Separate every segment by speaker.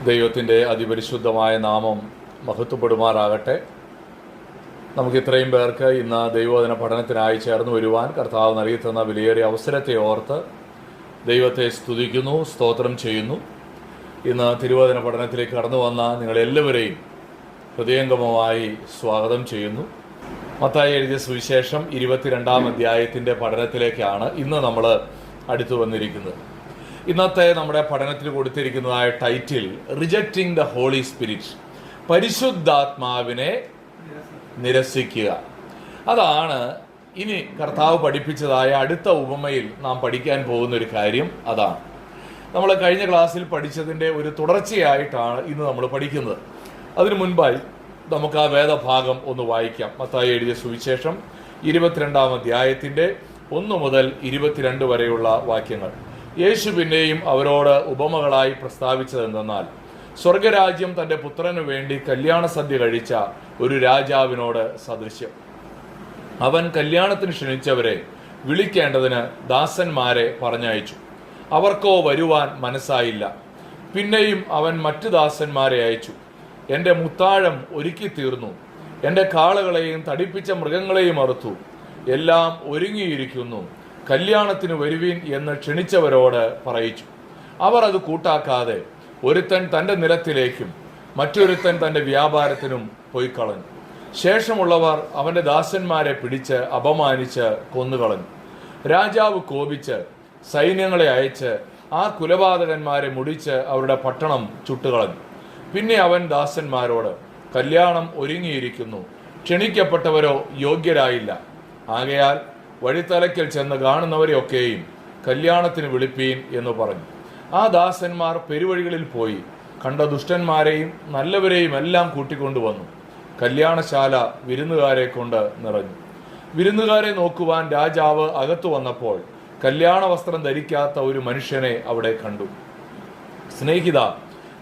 Speaker 1: ദൈവത്തിൻ്റെ അതിപരിശുദ്ധമായ നാമം മഹത്വപ്പെടുമാറാകട്ടെ. നമുക്ക് ഇത്രയും പേർക്ക് ഇന്ന് ദൈവവചന പഠനത്തിനായി ചേർന്ന് വരുവാൻ കർത്താവ് നൽകി തന്ന വിലയേറിയ അവസരത്തെ ഓർത്ത് ദൈവത്തെ സ്തുതിക്കുന്നു, സ്തോത്രം ചെയ്യുന്നു. ഇന്ന് തിരുവചന പഠനത്തിലേക്ക് കടന്നു വന്ന നിങ്ങളെല്ലാവരെയും ഹൃദയംഗമമായി സ്വാഗതം ചെയ്യുന്നു. മത്തായി എഴുതിയ സുവിശേഷം 22-ാം അധ്യായത്തിൻ്റെ പഠനത്തിലേക്കാണ് ഇന്ന് നമ്മൾ അടുത്തു വന്നിരിക്കുന്നത്. ഇന്നത്തെ നമ്മുടെ പഠനത്തിന് കൊടുത്തിരിക്കുന്നതായ title rejecting the holy spirit, പരിശുദ്ധാത്മാവിനെ നിരസിക്കുക. അതാണ് ഇനി കർത്താവ് പഠിപ്പിച്ചതായ അടുത്ത ഉപമയിൽ നാം പഠിക്കാൻ പോകുന്ന ഒരു കാര്യം. അതാണ് നമ്മൾ കഴിഞ്ഞ ക്ലാസ്സിൽ പഠിച്ചതിൻ്റെ ഒരു തുടർച്ചയായിട്ടാണ് ഇന്ന് നമ്മൾ പഠിക്കുന്നത്. അതിനു മുൻപായി നമുക്ക് ആ വേദഭാഗം ഒന്ന് വായിക്കാം. മത്തായി എഴുതിയ സുവിശേഷം 22-ാം അധ്യായത്തിൻ്റെ 1 മുതൽ 22 വരെയുള്ള വാക്യങ്ങൾ. യേശു പിന്നെയും അവരോട് ഉപമകളായി പ്രസ്താവിച്ചതെന്തെന്നാൽ, സ്വർഗരാജ്യം തൻ്റെ പുത്രനു വേണ്ടി കല്യാണ സദ്യ കഴിച്ച ഒരു രാജാവിനോട് സദൃശ്യം. അവൻ കല്യാണത്തിന് ക്ഷണിച്ചവരെ വിളിക്കേണ്ടതിന് ദാസന്മാരെ പറഞ്ഞയച്ചു. അവർക്കോ വരുവാൻ മനസ്സായില്ല. പിന്നെയും അവൻ മറ്റു ദാസന്മാരെ അയച്ചു. എൻ്റെ മുത്താഴം ഒരുക്കി തീർന്നു, എൻ്റെ കാളകളെയും തടിപ്പിച്ച മൃഗങ്ങളെയും അറുത്തു, എല്ലാം ഒരുങ്ങിയിരിക്കുന്നു, കല്യാണത്തിന് വരുവീൻ എന്ന് ക്ഷണിച്ചവരോട് പറയിച്ചു. അവർ അത് കൂട്ടാക്കാതെ ഒരുത്തൻ തൻ്റെ നിലത്തിലേക്കും മറ്റൊരുത്തൻ തൻ്റെ വ്യാപാരത്തിനും പോയി കളഞ്ഞു. ശേഷമുള്ളവർ അവൻ്റെ ദാസന്മാരെ പിടിച്ച് അപമാനിച്ച് കൊന്നുകളഞ്ഞു. രാജാവ് കോപിച്ച് സൈന്യങ്ങളെ അയച്ച് ആ കുലപാതകന്മാരെ മുടിച്ച് അവരുടെ പട്ടണം ചുട്ടുകളഞ്ഞു. പിന്നെ അവൻ ദാസന്മാരോട്, കല്യാണം ഒരുങ്ങിയിരിക്കുന്നു, ക്ഷണിക്കപ്പെട്ടവരോ യോഗ്യരായില്ല. ആകയാൽ വഴിത്തലയ്ക്കൽ ചെന്ന് കാണുന്നവരെയൊക്കെയും കല്യാണത്തിന് വിളിപ്പീൻ എന്ന് പറഞ്ഞു. ആ ദാസന്മാർ പെരുവഴികളിൽ പോയി കണ്ട ദുഷ്ടന്മാരെയും നല്ലവരെയും എല്ലാം കൂട്ടിക്കൊണ്ടുവന്നു. കല്യാണശാല വിരുന്നുകാരെ കൊണ്ട് നിറഞ്ഞു. വിരുന്നുകാരെ നോക്കുവാൻ രാജാവ് അകത്തു വന്നപ്പോൾ കല്യാണ വസ്ത്രം ധരിക്കാത്ത ഒരു മനുഷ്യനെ അവിടെ കണ്ടു. സ്നേഹിത,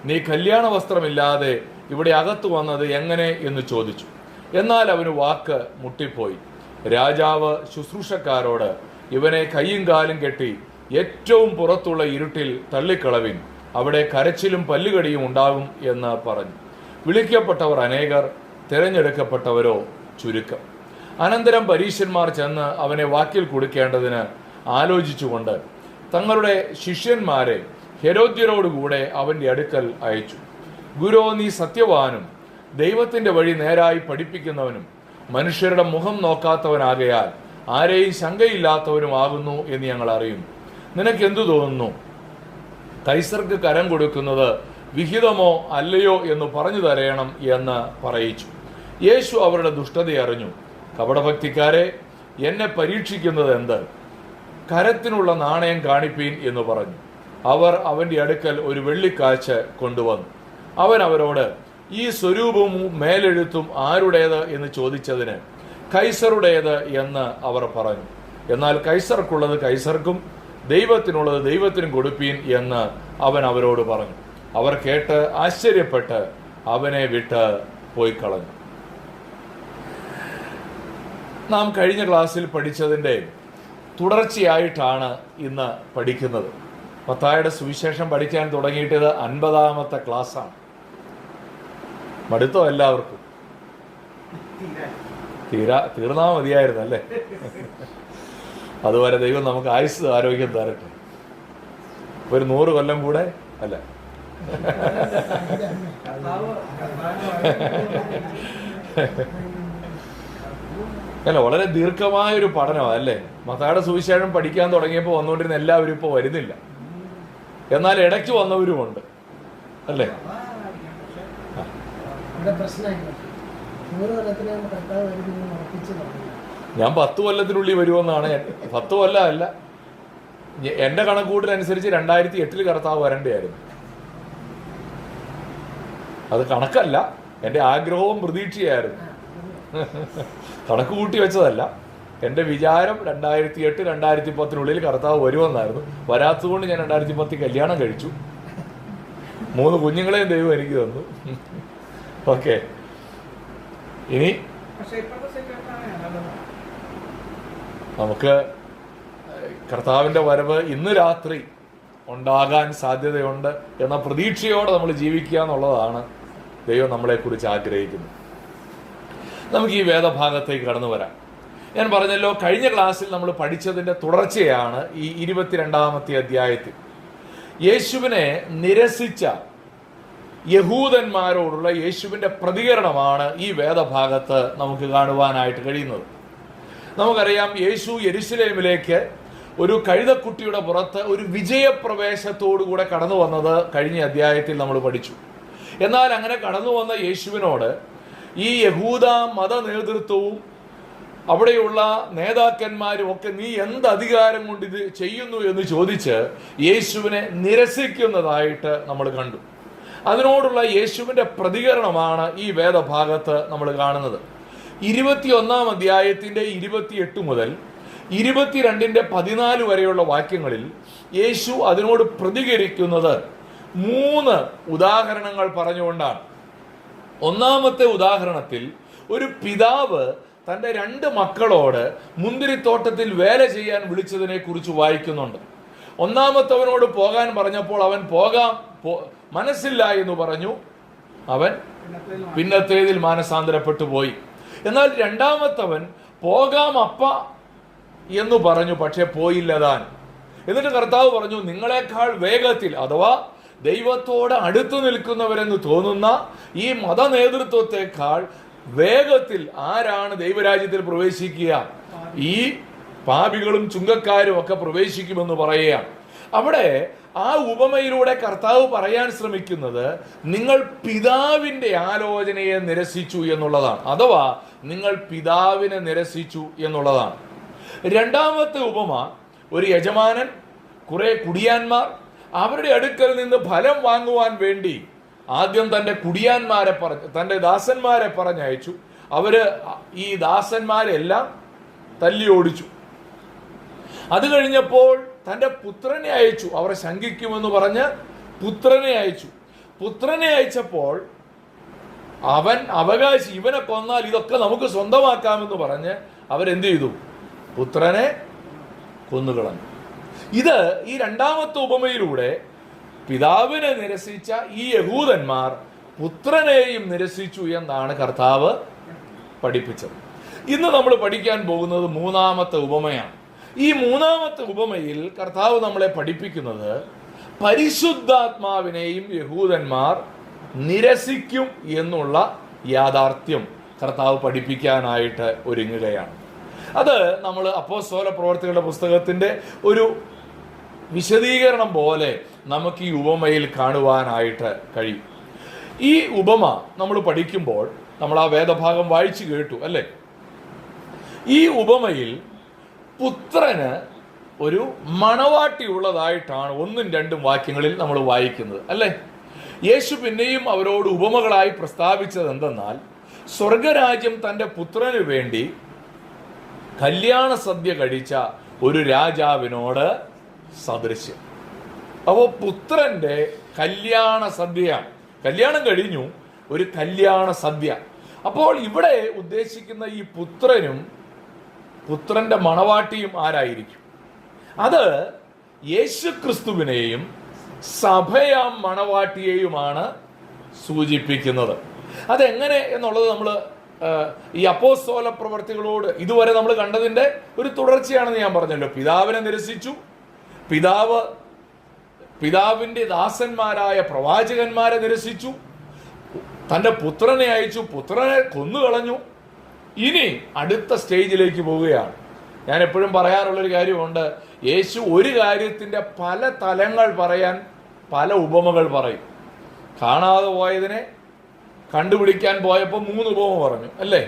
Speaker 1: നീ കല്യാണ വസ്ത്രമില്ലാതെ ഇവിടെ അകത്തു വന്നത് എങ്ങനെ എന്ന് ചോദിച്ചു. എന്നാൽ അവന് വാക്ക് മുട്ടിപ്പോയി. രാജാവ് ശുശ്രൂഷക്കാരോട്, ഇവനെ കൈയും കാലും കെട്ടി ഏറ്റവും പുറത്തുള്ള ഇരുട്ടിൽ തള്ളിക്കളവിൻ, അവിടെ കരച്ചിലും പല്ലുകടിയും ഉണ്ടാകും എന്ന് പറഞ്ഞു. വിളിക്കപ്പെട്ടവർ അനേകർ, തിരഞ്ഞെടുക്കപ്പെട്ടവരോ ചുരുക്കം. അനന്തരം പരീശന്മാർ ചെന്ന് അവനെ വാക്കിൽ കൊടുക്കേണ്ടതിന് ആലോചിച്ചുകൊണ്ട് തങ്ങളുടെ ശിഷ്യന്മാരെ ഹെരോദ്യരോടുകൂടെ അവൻ്റെ അടുക്കൽ അയച്ചു. ഗുരോ, നീ സത്യവാനും ദൈവത്തിൻ്റെ വഴി നേരായി പഠിപ്പിക്കുന്നവനും മനുഷ്യരുടെ മുഖം നോക്കാത്തവനാകയാൽ ആരെയും ശങ്കയില്ലാത്തവനുമാകുന്നു എന്ന് ഞങ്ങൾ അറിയുന്നു. നിനക്ക് എന്തു തോന്നുന്നു? കൈസർക്ക് കരം കൊടുക്കുന്നത് വിഹിതമോ അല്ലയോ എന്ന് പറഞ്ഞു തരയണം എന്ന് പറയിച്ചു. യേശു അവരുടെ ദുഷ്ടത അറിഞ്ഞു. കപടഭക്തിക്കാരെ, എന്നെ പരീക്ഷിക്കുന്നത് എന്ത്? കരത്തിനുള്ള നാണയം കാണിപ്പീൻ എന്ന് പറഞ്ഞു. അവർ അവൻ്റെ അടുക്കൽ ഒരു വെള്ളിക്കാശ് കൊണ്ടുവന്നു. അവൻ അവരോട്, ഈ സ്വരൂപവും മേലെഴുത്തും ആരുടേത് എന്ന് ചോദിച്ചതിന്, കൈസറുടേത് എന്ന് അവർ പറഞ്ഞു. എന്നാൽ കൈസർക്കുള്ളത് കൈസർക്കും ദൈവത്തിനുള്ളത് ദൈവത്തിനും കൊടുപ്പീൻ എന്ന് അവൻ അവരോട് പറഞ്ഞു. അവർ കേട്ട് ആശ്ചര്യപ്പെട്ട് അവനെ വിട്ട് പോയി കളഞ്ഞു. നാം കഴിഞ്ഞ ക്ലാസ്സിൽ പഠിച്ചതിൻ്റെ തുടർച്ചയായിട്ടാണ് ഇന്ന് പഠിക്കുന്നത്. മത്തായിയുടെ സുവിശേഷം പഠിക്കാൻ തുടങ്ങിയിട്ടത് 50-ാമത്തെ ക്ലാസ്സാണ്. മടുത്തോ എല്ലാവർക്കും? തീർന്നാ മതിയായിരുന്നു അല്ലേ? അതുവരെ ദൈവം നമുക്ക് ആയുസ് ആരോഗ്യം തരട്ടെ. ഒരു 100 കൊല്ലം കൂടെ അല്ല. അല്ല, വളരെ ദീർഘമായൊരു പഠനമാണ് അല്ലേ? മത്തായിയുടെ സുവിശേഷം പഠിക്കാൻ തുടങ്ങിയപ്പോൾ വന്നുകൊണ്ടിരുന്ന എല്ലാവരും ഇപ്പോൾ വരുന്നില്ല. എന്നാൽ ഇടയ്ക്ക് വന്നവരുമുണ്ട് അല്ലേ? ഞാൻ 10 കൊല്ലത്തിനുള്ളിൽ വരുമെന്നാണ്. 10 കൊല്ലം അല്ല, എൻ്റെ കണക്കൂട്ടിനനുസരിച്ച് 2008 കർത്താവ് വരണ്ടായിരുന്നു. അത് കണക്കല്ല, എൻ്റെ ആഗ്രഹവും പ്രതീക്ഷയായിരുന്നു. കണക്ക് കൂട്ടി വെച്ചതല്ല. എൻ്റെ വിചാരം 2008 2010 കർത്താവ് വരുമെന്നായിരുന്നു. വരാത്തതുകൊണ്ട് ഞാൻ 2010 കല്യാണം കഴിച്ചു. 3 കുഞ്ഞുങ്ങളെയും ദൈവം എനിക്ക് തന്നു. ഓക്കെ, ഇനി നമുക്ക് കർത്താവിൻ്റെ വരവ് ഇന്ന് രാത്രി ഉണ്ടാകാൻ സാധ്യതയുണ്ട് എന്ന പ്രതീക്ഷയോടെ നമ്മൾ ജീവിക്കുക എന്നുള്ളതാണ് ദൈവം നമ്മളെക്കുറിച്ച് ആഗ്രഹിക്കുന്നത്. നമുക്ക് ഈ വേദഭാഗത്തേക്ക് കടന്നു വരാം. ഞാൻ പറഞ്ഞല്ലോ, കഴിഞ്ഞ ക്ലാസ്സിൽ നമ്മൾ പഠിച്ചതിൻ്റെ തുടർച്ചയാണ് ഈ 22-ാമത്തെ അധ്യായത്തിൽ. യേശുവിനെ നിരസിച്ച യഹൂദന്മാരോടുള്ള യേശുവിൻ്റെ പ്രതികരണമാണ് ഈ വേദഭാഗത്ത് നമുക്ക് കാണുവാനായിട്ട് കഴിയുന്നത്. നമുക്കറിയാം, യേശു യെരുശലേമിലേക്ക് ഒരു കഴുതക്കുട്ടിയുടെ പുറത്ത് ഒരു വിജയപ്രവേശത്തോടുകൂടെ കടന്നു വന്നത് കഴിഞ്ഞ അധ്യായത്തിൽ നമ്മൾ പഠിച്ചു. എന്നാൽ അങ്ങനെ കടന്നു വന്ന യേശുവിനോട് ഈ യഹൂദ മത നേതൃത്വവും അവിടെയുള്ള നേതാക്കന്മാരും ഒക്കെ നീ എന്ത് അധികാരം കൊണ്ട് ഇത് ചെയ്യുന്നു എന്ന് ചോദിച്ച് യേശുവിനെ നിരസിക്കുന്നതായിട്ട് നമ്മൾ കണ്ടു. അതിനോടുള്ള യേശുവിൻ്റെ പ്രതികരണമാണ് ഈ വേദഭാഗത്ത് നമ്മൾ കാണുന്നത്. 21-ാം അധ്യായത്തിൻ്റെ 28 മുതൽ 22-ന്റെ 14 വരെയുള്ള വാക്യങ്ങളിൽ യേശു അതിനോട് പ്രതികരിക്കുന്നത് 3 ഉദാഹരണങ്ങൾ പറഞ്ഞുകൊണ്ടാണ്. ഒന്നാമത്തെ ഉദാഹരണത്തിൽ ഒരു പിതാവ് തൻ്റെ 2 മക്കളോട് മുന്തിരിത്തോട്ടത്തിൽ വേല ചെയ്യാൻ വിളിച്ചതിനെ കുറിച്ച് വായിക്കുന്നുണ്ട്. ഒന്നാമത്തവനോട് പോകാൻ പറഞ്ഞപ്പോൾ അവൻ മനസ്സില്ല എന്ന് പറഞ്ഞു. അവൻ പിന്നത്തേതിൽ മാനസാന്തരപ്പെട്ടു പോയി. എന്നാൽ രണ്ടാമത്തവൻ പോകാം അപ്പ എന്ന് പറഞ്ഞു, പക്ഷെ പോയില്ലതാൻ. എന്നിട്ട് കർത്താവ് പറഞ്ഞു, നിങ്ങളെക്കാൾ വേഗത്തിൽ, അഥവാ ദൈവത്തോട് അടുത്തു നിൽക്കുന്നവരെന്ന് തോന്നുന്ന ഈ മത നേതൃത്വത്തെക്കാൾ വേഗത്തിൽ ആരാണ് ദൈവരാജ്യത്തിൽ പ്രവേശിക്കുക? ഈ പാപികളും ചുങ്കക്കാരും ഒക്കെ പ്രവേശിക്കുമെന്ന് പറയുകയാണ്. അവിടെ ആ ഉപമയിലൂടെ കർത്താവ് പറയാൻ ശ്രമിക്കുന്നത് നിങ്ങൾ പിതാവിൻ്റെ ആലോചനയെ നിരസിച്ചു എന്നുള്ളതാണ്, അഥവാ നിങ്ങൾ പിതാവിനെ നിരസിച്ചു എന്നുള്ളതാണ്. രണ്ടാമത്തെ ഉപമ, ഒരു യജമാനൻ, കുറെ കുടിയാന്മാർ അവരുടെ അടുക്കൽ നിന്ന് ഫലം വാങ്ങുവാൻ വേണ്ടി ആദ്യം തൻ്റെ ദാസന്മാരെ പറഞ്ഞയച്ചു. അവര് ഈ ദാസന്മാരെല്ലാം തല്ലി ഓടിച്ചു. അത് കഴിഞ്ഞപ്പോൾ തൻ്റെ പുത്രനെ അയച്ചു. അവർ ശങ്കിക്കുമെന്ന് പറഞ്ഞ് പുത്രനെ അയച്ചു. പുത്രനെ അയച്ചപ്പോൾ അവൻ അവകാശി, ഇവനെ കൊന്നാൽ ഇതൊക്കെ നമുക്ക് സ്വന്തമാക്കാമെന്ന് പറഞ്ഞ് അവരെന്ത് ചെയ്തു? പുത്രനെ കൊന്നുകളഞ്ഞു. ഇത് ഈ രണ്ടാമത്തെ ഉപമയിലൂടെ പിതാവിനെ നിരസിച്ച ഈ യഹൂദന്മാർ പുത്രനെയും നിരസിച്ചു എന്നാണ് കർത്താവ് പഠിപ്പിച്ചത്. ഇന്ന് നമ്മൾ പഠിക്കാൻ പോകുന്നത് മൂന്നാമത്തെ ഉപമയാണ്. ഈ മൂന്നാമത്തെ ഉപമയിൽ കർത്താവ് നമ്മളെ പഠിപ്പിക്കുന്നത് പരിശുദ്ധാത്മാവിനെയും യഹൂദന്മാർ നിരസിക്കും എന്നുള്ള യാഥാർത്ഥ്യം കർത്താവ് പഠിപ്പിക്കാനായിട്ട് ഒരുങ്ങുകയാണ്. അത് നമ്മൾ അപ്പോസ്തല പ്രവർത്തികളുടെ പുസ്തകത്തിൻ്റെ ഒരു വിശദീകരണം പോലെ നമുക്ക് ഈ ഉപമയിൽ കാണുവാനായിട്ട് കഴിയും. ഈ ഉപമ നമ്മൾ പഠിക്കുമ്പോൾ നമ്മൾ ആ വേദഭാഗം വായിച്ചു കേട്ടു അല്ലേ? ഈ ഉപമയിൽ പുത്രന് ഒരു മണവാട്ടി ഉള്ളതായിട്ടാണ് 1-2 വാക്യങ്ങളിൽ നമ്മൾ വായിക്കുന്നത് അല്ലേ? യേശു പിന്നെയും അവരോട് ഉപമകളായി പ്രസ്താവിച്ചത് എന്തെന്നാൽ, സ്വർഗരാജ്യം തൻ്റെ പുത്രന് വേണ്ടി കല്യാണ സദ്യ കഴിച്ച ഒരു രാജാവിനോട് സദൃശ്യം. അപ്പോൾ പുത്രന്റെ കല്യാണ സദ്യയാണ്. കല്യാണം കഴിഞ്ഞു, ഒരു കല്യാണ സദ്യ. അപ്പോൾ ഇവിടെ ഉദ്ദേശിക്കുന്ന ഈ പുത്രന്റെ മണവാട്ടിയും ആരായിരിക്കും? അത് യേശുക്രിസ്തുവിനെയും സഭയാം മണവാട്ടിയെയുമാണ് സൂചിപ്പിക്കുന്നത്. അതെങ്ങനെ എന്നുള്ളത് നമ്മൾ ഈ അപ്പോസ്തല പ്രവർത്തികളോട് ഇതുവരെ നമ്മൾ കണ്ടതിൻ്റെ ഒരു തുടർച്ചയാണെന്ന് ഞാൻ പറഞ്ഞല്ലോ. പിതാവിനെ നിരസിച്ചു, പിതാവിൻ്റെ ദാസന്മാരായ പ്രവാചകന്മാരെ നിരസിച്ചു, തൻ്റെ പുത്രനെ അയച്ചു, പുത്രനെ കൊന്നുകളഞ്ഞു. ഇനി അടുത്ത സ്റ്റേജിലേക്ക് പോവുകയാണ്. ഞാൻ എപ്പോഴും പറയാറുള്ളൊരു കാര്യമുണ്ട്, യേശു ഒരു കാര്യത്തിൻ്റെ പല തലങ്ങൾ പറയാൻ പല ഉപമകൾ പറയും. കാണാതെ പോയതിനെ കണ്ടുപിടിക്കാൻ പോയപ്പോൾ 3 ഉപമ പറഞ്ഞു അല്ലേ?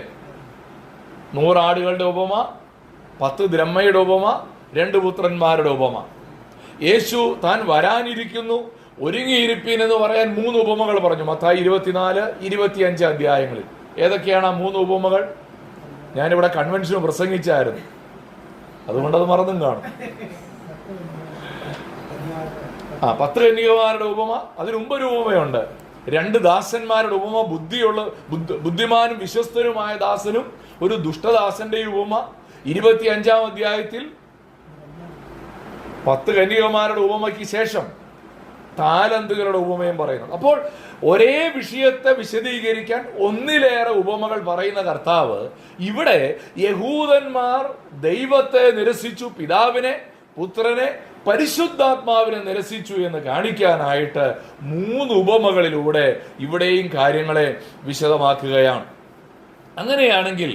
Speaker 1: 100 ആടുകളുടെ ഉപമ, 10 ദ്രഹ്മയുടെ ഉപമ, 2 പുത്രന്മാരുടെ ഉപമ. യേശു താൻ വരാനിരിക്കുന്നു, ഒരുങ്ങിയിരിപ്പീൻ എന്ന് പറയാൻ 3 ഉപമകൾ പറഞ്ഞു. മത്തായി 24, 25 അധ്യായങ്ങളിൽ. ഏതൊക്കെയാണ് ആ 3 ഉപമകൾ? ഞാനിവിടെ കൺവെൻഷന് പ്രസംഗിച്ചായിരുന്നു, അതുകൊണ്ടത് മറന്നും കാണും. 10 കന്യകമാരുടെ ഉപമ, അതിന് മുമ്പ് ഒരു ഉപമയുണ്ട്. 2 ദാസന്മാരുടെ ഉപമ, ബുദ്ധിമാനും വിശ്വസ്തനുമായ ദാസനും ഒരു ദുഷ്ടദാസന്റെ ഉപമ. 25-ാം അധ്യായത്തിൽ 10 കന്യകമാരുടെ ഉപമയ്ക്ക് ശേഷം താലന്തുകളുടെ ഉപമയും പറയുന്നത്. അപ്പോൾ ഒരേ വിഷയത്തെ വിശദീകരിക്കാൻ ഒന്നിലേറെ ഉപമകൾ പറയുന്ന കർത്താവ് ഇവിടെ യഹൂദന്മാർ ദൈവത്തെ നിരസിച്ചു, പിതാവിനെ, പുത്രനെ, പരിശുദ്ധാത്മാവിനെ നിരസിച്ചു എന്ന് കാണിക്കാനായിട്ട് 3 ഉപമകളിലൂടെ ഇവിടെയും കാര്യങ്ങളെ വിശദമാക്കുകയാണ്. അങ്ങനെയാണെങ്കിൽ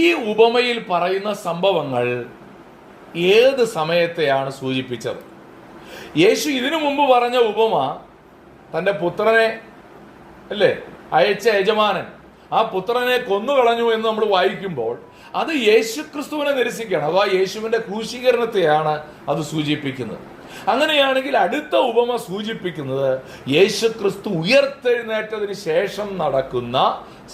Speaker 1: ഈ ഉപമയിൽ പറയുന്ന സംഭവങ്ങൾ ഏത് സമയത്തെയാണ് സൂചിപ്പിച്ചത്? യേശു ഇതിനു മുമ്പ് പറഞ്ഞ ഉപമ തൻ്റെ പുത്രനെ അല്ലേ അയച്ച യജമാനൻ ആ പുത്രനെ കൊന്നുകളഞ്ഞു എന്ന് നമ്മൾ വായിക്കുമ്പോൾ അത് യേശു ക്രിസ്തുവിനെ നിരസിക്കുകയാണ്, അഥവാ യേശുവിൻ്റെ ക്രൂശീകരണത്തെയാണ് അത് സൂചിപ്പിക്കുന്നത്. അങ്ങനെയാണെങ്കിൽ അടുത്ത ഉപമ സൂചിപ്പിക്കുന്നത് യേശു ക്രിസ്തു ഉയർത്തെഴുന്നേറ്റതിന് ശേഷം നടക്കുന്ന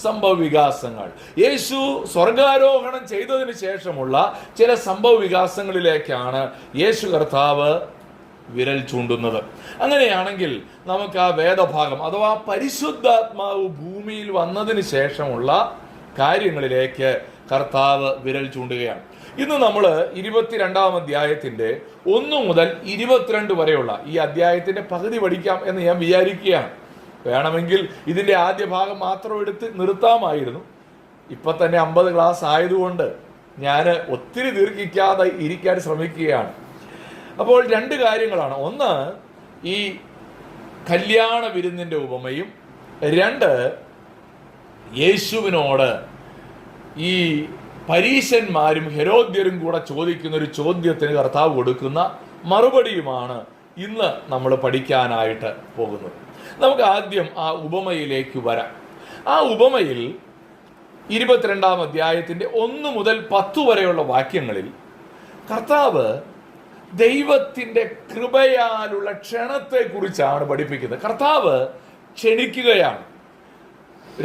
Speaker 1: സംഭവ വികാസങ്ങൾ, യേശു സ്വർഗാരോഹണം ചെയ്തതിന് ശേഷമുള്ള ചില സംഭവ വികാസങ്ങളിലേക്കാണ് യേശു കർത്താവ് വിരൽ ചൂണ്ടുന്നത്. അങ്ങനെയാണെങ്കിൽ നമുക്ക് ആ വേദഭാഗം അഥവാ പരിശുദ്ധാത്മാവ് ഭൂമിയിൽ വന്നതിന് ശേഷമുള്ള കാര്യങ്ങളിലേക്ക് കർത്താവ് വിരൽ ചൂണ്ടുകയാണ്. ഇന്ന് നമ്മൾ 22-ാം അധ്യായത്തിൻ്റെ 1 മുതൽ 22 വരെയുള്ള ഈ അധ്യായത്തിൻ്റെ പകുതി പഠിക്കാം എന്ന് ഞാൻ വിചാരിക്കുകയാണ്. വേണമെങ്കിൽ ഇതിൻ്റെ ആദ്യ ഭാഗം മാത്രം എടുത്ത് നിർത്താമായിരുന്നു. ഇപ്പം തന്നെ 50 ക്ലാസ് ആയതുകൊണ്ട് ഞാൻ ഒത്തിരി ദീർഘിക്കാതെ ഇരിക്കാൻ ശ്രമിക്കുകയാണ്. അപ്പോൾ 2 കാര്യങ്ങളാണ്. ഒന്ന്, ഈ കല്യാണ വിരുന്നിൻ്റെ ഉപമയും, 2 യേശുവിനോട് ഈ പരീശന്മാരും ഹെരോദ്യരും കൂടെ ചോദിക്കുന്ന ഒരു ചോദ്യത്തിന് കർത്താവ് കൊടുക്കുന്ന മറുപടിയുമാണ് ഇന്ന് നമ്മൾ പഠിക്കാനായിട്ട് പോകുന്നത്. നമുക്ക് ആദ്യം ആ ഉപമയിലേക്ക് വരാം. ആ ഉപമയിൽ 22-ാം അധ്യായത്തിൻ്റെ 1 മുതൽ 10 വരെയുള്ള വാക്യങ്ങളിൽ കർത്താവ് ദൈവത്തിൻ്റെ കൃപയാലുള്ള ക്ഷണത്തെക്കുറിച്ചാണ് പഠിപ്പിക്കുന്നത്. കർത്താവ് ക്ഷണിക്കുകയാണ്.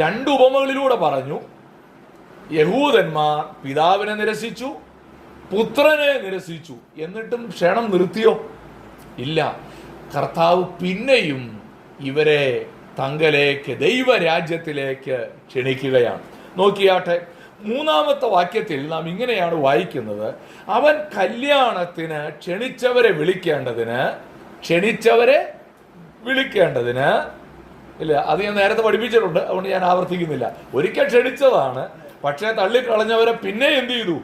Speaker 1: 2 ഉപമകളിലൂടെ പറഞ്ഞു. യഹൂദന്മാർ പിതാവിനെ നിരസിച്ചു, പുത്രനെ നിരസിച്ചു, എന്നിട്ടും ക്ഷണം നിർത്തിയോ? ഇല്ല. കർത്താവ് പിന്നെയും ഇവരെ തങ്കലേക്ക്, ദൈവരാജ്യത്തിലേക്ക് ക്ഷണിക്കുകയാണ്. നോക്കിയാട്ടെ, 3-ാമത്തെ വാക്യത്തിൽ നാം ഇങ്ങനെയാണ് വായിക്കുന്നത്: അവൻ കല്യാണത്തിന് ക്ഷണിച്ചവരെ വിളിക്കേണ്ടതിന് ഇല്ല, അത് ഞാൻ നേരത്തെ പഠിപ്പിച്ചിട്ടുണ്ട്, അതുകൊണ്ട് ഞാൻ ആവർത്തിക്കുന്നില്ല. ഒരിക്കൽ ക്ഷണിച്ചതാണ്, പക്ഷേ തള്ളിക്കളഞ്ഞവരെ പിന്നെ എന്ത് ചെയ്തു?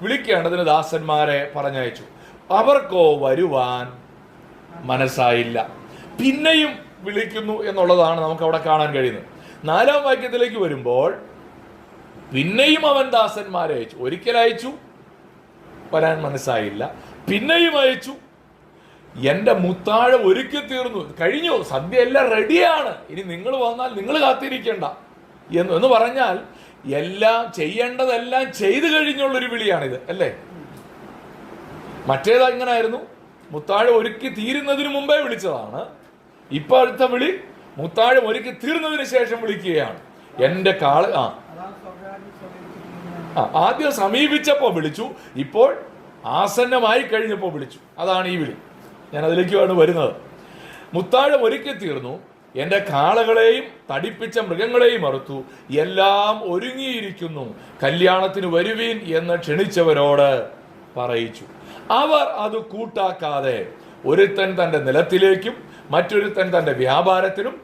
Speaker 1: വിളിക്കേണ്ടതിന് ദാസന്മാരെ പറഞ്ഞയച്ചു. അവർക്കോ വരുവാൻ മനസ്സായില്ല. പിന്നെയും വിളിക്കുന്നു എന്നുള്ളതാണ് നമുക്ക് അവിടെ കാണാൻ കഴിയുന്നത്. 4-ാം വാക്യത്തിലേക്ക് വരുമ്പോൾ പിന്നെയും അവൻ ദാസന്മാരെ അയച്ചു. ഒരിക്കൽ അയച്ചു, വരാൻ മനസ്സായില്ല. പിന്നെയും അയച്ചു. എൻ്റെ മുത്താഴം ഒരുക്കി തീർന്നു, കഴിഞ്ഞു, സദ്യ എല്ലാം റെഡിയാണ്, ഇനി നിങ്ങൾ വന്നാൽ നിങ്ങൾ കാത്തിരിക്കേണ്ട എന്ന് പറഞ്ഞാൽ എല്ലാം ചെയ്യേണ്ടതെല്ലാം ചെയ്തു കഴിഞ്ഞുള്ളൊരു വിളിയാണിത്, അല്ലേ? മറ്റേത് എങ്ങനായിരുന്നു? മുത്താഴം ഒരുക്കി തീരുന്നതിന് മുമ്പേ വിളിച്ചതാണ്. ഇപ്പൊ അടുത്ത വിളി മുത്താഴം ഒരുക്കി തീർന്നതിന് ശേഷം വിളിക്കുകയാണ്. എൻ്റെ ആദ്യം സമീപിച്ചപ്പോൾ വിളിച്ചു, ഇപ്പോൾ ആസന്നമായി കഴിഞ്ഞപ്പോൾ വിളിച്ചു. അതാണ് ഈ വിളി. ഞാൻ അതിലേക്കാണ് വരുന്നത്. മുത്താഴം ഒരുക്കി തീർന്നു, എൻ്റെ കാളകളെയും തടിപ്പിച്ച മൃഗങ്ങളെയും അറുത്തു, എല്ലാം ഒരുങ്ങിയിരിക്കുന്നു, കല്യാണത്തിന് വരുവീൻ എന്ന് ക്ഷണിച്ചവരോട് പറയിച്ചു. അവർ അത് കൂട്ടാക്കാതെ ഒരുത്തൻ തൻ്റെ നിലത്തിലേക്കും മറ്റൊരുത്തൻ തൻ്റെ വ്യാപാരത്തിനും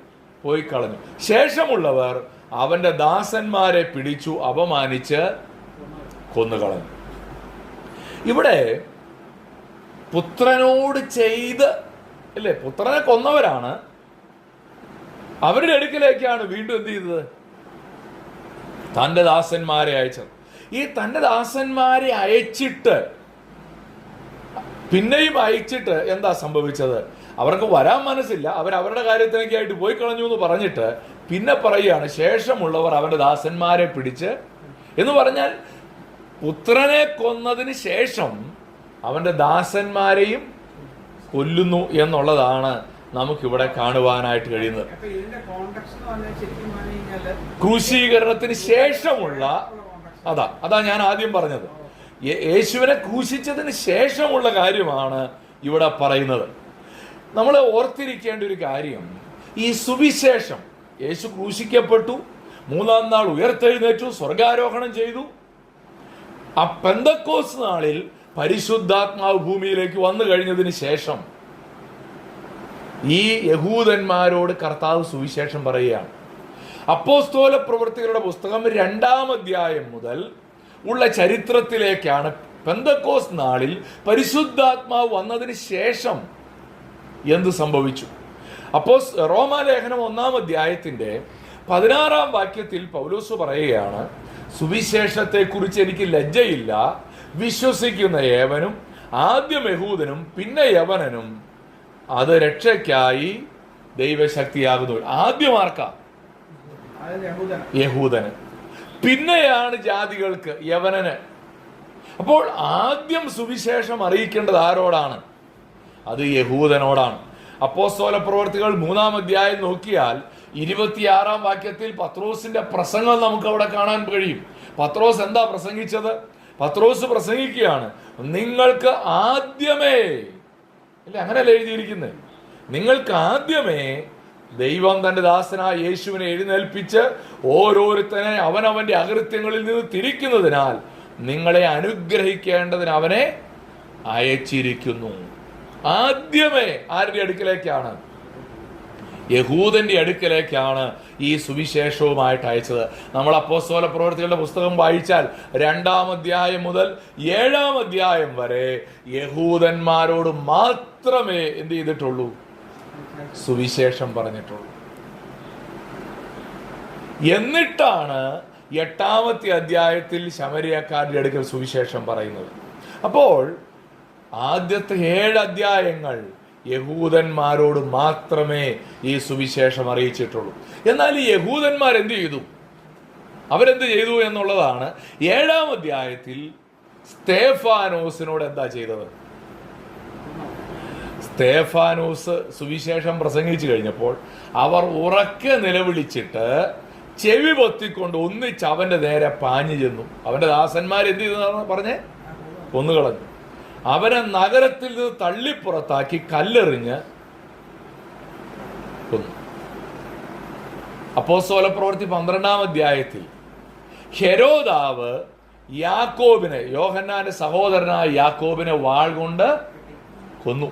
Speaker 1: പോയി കളഞ്ഞു. ശേഷമുള്ളവർ അവൻ്റെ ദാസന്മാരെ പിടിച്ചു അപമാനിച്ച് കൊന്നുകളഞ്ഞു. ഇവിടെ പുത്രനോട് ചെയ്ത്, അല്ലേ, പുത്രനെ കൊന്നവരാണ്, അവരുടെ അടുക്കിലേക്കാണ് വീണ്ടും എന്ത് ചെയ്തത്? തൻ്റെ ദാസന്മാരെ അയച്ചത്. ഈ തൻ്റെ ദാസന്മാരെ പിന്നെയും അയച്ചിട്ട് എന്താ സംഭവിച്ചത്? അവർക്ക് വരാൻ മനസ്സില്ല, അവരവരുടെ കാര്യത്തിനൊക്കെയായിട്ട് പോയി കളഞ്ഞു എന്ന് പറഞ്ഞിട്ട് പിന്നെ പറയുകയാണ്, ശേഷമുള്ളവർ അവൻ്റെ ദാസന്മാരെ പിടിച്ച് എന്ന് പറഞ്ഞാൽ പുത്രനെ കൊന്നതിന് ശേഷം അവൻ്റെ ദാസന്മാരെയും കൊല്ലുന്നു എന്നുള്ളതാണ് നമുക്കിവിടെ കാണുവാനായിട്ട് കഴിയുന്നത്. ക്രൂശീകരണത്തിന് ശേഷമുള്ള അതാ ഞാൻ ആദ്യം പറഞ്ഞത്. യേശുവിനെ ക്രൂശിച്ചതിന് ശേഷമുള്ള കാര്യമാണ് ഇവിടെ പറയുന്നത്. നമ്മൾ ഓർത്തിരിക്കേണ്ട ഒരു കാര്യം, ഈ സുവിശേഷം, യേശു ക്രൂശിക്കപ്പെട്ടു, 3-ാം നാൾ ഉയർത്തെഴുന്നേറ്റു, സ്വർഗാരോഹണം ചെയ്തു. ആ പെന്തക്കോസ്ത് നാളിൽ പരിശുദ്ധാത്മാവ് ഭൂമിയിലേക്ക് വന്നു കഴിഞ്ഞതിന് ശേഷം ഈ യഹൂദന്മാരോട് കർത്താവ് സുവിശേഷം പറയുകയാണ്. അപ്പോസ്തല പ്രവൃത്തികളുടെ പുസ്തകം 2-ാം അധ്യായം മുതൽ ഉള്ള ചരിത്രത്തിലേക്കാണ് പെന്തക്കോസ്ത് നാളിൽ പരിശുദ്ധാത്മാവ് വന്നതിന് ശേഷം എന്ത് സംഭവിച്ചു. റോമാലേഖനം 1-ാം അധ്യായത്തിന്റെ 16-ാം വാക്യത്തിൽ പൗലോസ് പറയുകയാണ്, സുവിശേഷത്തെക്കുറിച്ച് എനിക്ക് ലജ്ജയില്ല. വിശ്വസിക്കുന്ന ഏവനും, ആദ്യം യഹൂദനും പിന്നെ യവനനും, അത് രക്ഷയ്ക്കായി ദൈവശക്തിയാകുന്നു. ആദ്യം ആർക്കാ? യഹൂദന്. പിന്നെയാണ് ജാതികൾക്ക്, യവനന്. അപ്പോൾ ആദ്യം സുവിശേഷം അറിയിക്കേണ്ടത് ആരോടാണ്? അത് യഹൂദനോടാണ്. അപ്പോസ്തല പ്രവൃത്തികൾ 3-ാം അധ്യായം നോക്കിയാൽ 26-ാം വാക്യത്തിൽ പത്രോസിന്റെ പ്രസംഗം നമുക്ക് അവിടെ കാണാൻ കഴിയും. പത്രോസ് എന്താ പ്രസംഗിച്ചത്? പത്രോസ് പ്രസംഗിക്കുകയാണ്, നിങ്ങൾക്ക് ആദ്യമേ, അല്ലെ, അങ്ങനെയല്ല എഴുതിയിരിക്കുന്നത്, നിങ്ങൾക്ക് ആദ്യമേ ദൈവം തന്റെ ദാസനായ യേശുവിനെ എഴുന്നേൽപ്പിച്ച് ഓരോരുത്തനെ അവനവന്റെ അകൃത്യങ്ങളിൽ നിന്ന് തിരിക്കുന്നതിനാൽ നിങ്ങളെ അനുഗ്രഹിക്കേണ്ടതിന് അവനെ അയച്ചിരിക്കുന്നു. ആദ്യമേ ആരുടെ അടുക്കലേക്കാണ്? യഹൂദന്റെ അടുക്കലേക്കാണ് ഈ സുവിശേഷവുമായിട്ട് അയച്ചത്. നമ്മൾ അപ്പോസ്തല പ്രവൃത്തികളുടെ പുസ്തകം വായിച്ചാൽ 2-ാം അധ്യായം മുതൽ 7-ാം അധ്യായം വരെ യഹൂദന്മാരോട് മാത്രമേ എന്ത് ചെയ്തിട്ടുള്ളൂ? സുവിശേഷം പറഞ്ഞിട്ടുള്ളൂ. എന്നിട്ടാണ് 8-ാമത്തെ അധ്യായത്തിൽ ശമരിയക്കാരുടെ അടുക്കൽ സുവിശേഷം പറയുന്നത്. അപ്പോൾ ആദ്യത്തെ 7 അധ്യായങ്ങൾ യഹൂദന്മാരോട് മാത്രമേ ഈ സുവിശേഷം അറിയിച്ചിട്ടുള്ളൂ. എന്നാൽ ഈ യഹൂദന്മാർ എന്ത് ചെയ്തു? അവരെന്ത് ചെയ്തു എന്നുള്ളതാണ് 7-ാം അധ്യായത്തിൽ സ്തേഫാനോസിനോട് എന്താ ചെയ്തത്? സ്തേഫാനോസ് സുവിശേഷം പ്രസംഗിച്ചു കഴിഞ്ഞപ്പോൾ അവർ ഉറക്കെ നിലവിളിച്ചിട്ട് ചെവി പൊത്തിക്കൊണ്ട് ഒന്നിച്ച് അവന്റെ നേരെ പാഞ്ഞു ചെന്നു. അവന്റെ ദാസന്മാർ എന്ത് ചെയ്തെന്നാണ് പറഞ്ഞേ? കൊന്നുകളഞ്ഞു. അവനെ നഗരത്തിൽ നിന്ന് തള്ളിപ്പുറത്താക്കി കല്ലെറിഞ്ഞ് കൊന്നു. അപ്പോസ്തല പ്രവൃത്തി 12-ാം അധ്യായത്തിൽ ഹെരോദാവ് യാക്കോബിനെ, യോഹന്നാന്റെ സഹോദരനായ യാക്കോബിനെ വാൾ കൊണ്ട് കൊന്നു.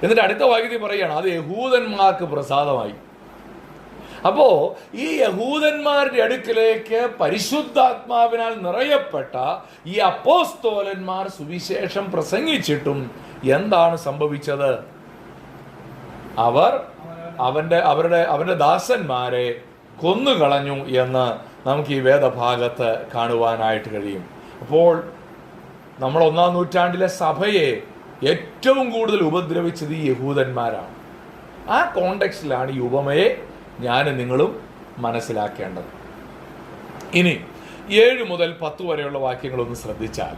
Speaker 1: എന്നിട്ട് അടുത്ത വാക്യത്തിൽ പറയുകയാണ്, അത് യഹൂദന്മാർക്ക് പ്രസാദമായി. അപ്പോ ഈ യഹൂദന്മാരുടെ അടുക്കിലേക്ക് പരിശുദ്ധാത്മാവിനാൽ നിറയപ്പെട്ട ഈ അപ്പോസ്തോലന്മാർ സുവിശേഷം പ്രസംഗിച്ചിട്ടും എന്താണ് സംഭവിച്ചത്? അവർ അവരുടെ ദാസന്മാരെ കൊന്നുകളഞ്ഞു എന്ന് നമുക്ക് ഈ വേദഭാഗത്ത് കാണുവാനായിട്ട് കഴിയും. അപ്പോൾ നമ്മൾ 1-ാം നൂറ്റാണ്ടിലെ സഭയെ ഏറ്റവും കൂടുതൽ ഉപദ്രവിച്ചത് ഈ യഹൂദന്മാരാണ്. ആ കോണ്ടെക്സ്റ്റിലാണ് ഈ ഉപമയെ ഞാനും നിങ്ങളും മനസ്സിലാക്കേണ്ടത്. ഇനി 7 മുതൽ 10 വരെയുള്ള വാക്യങ്ങളൊന്ന് ശ്രദ്ധിച്ചാൽ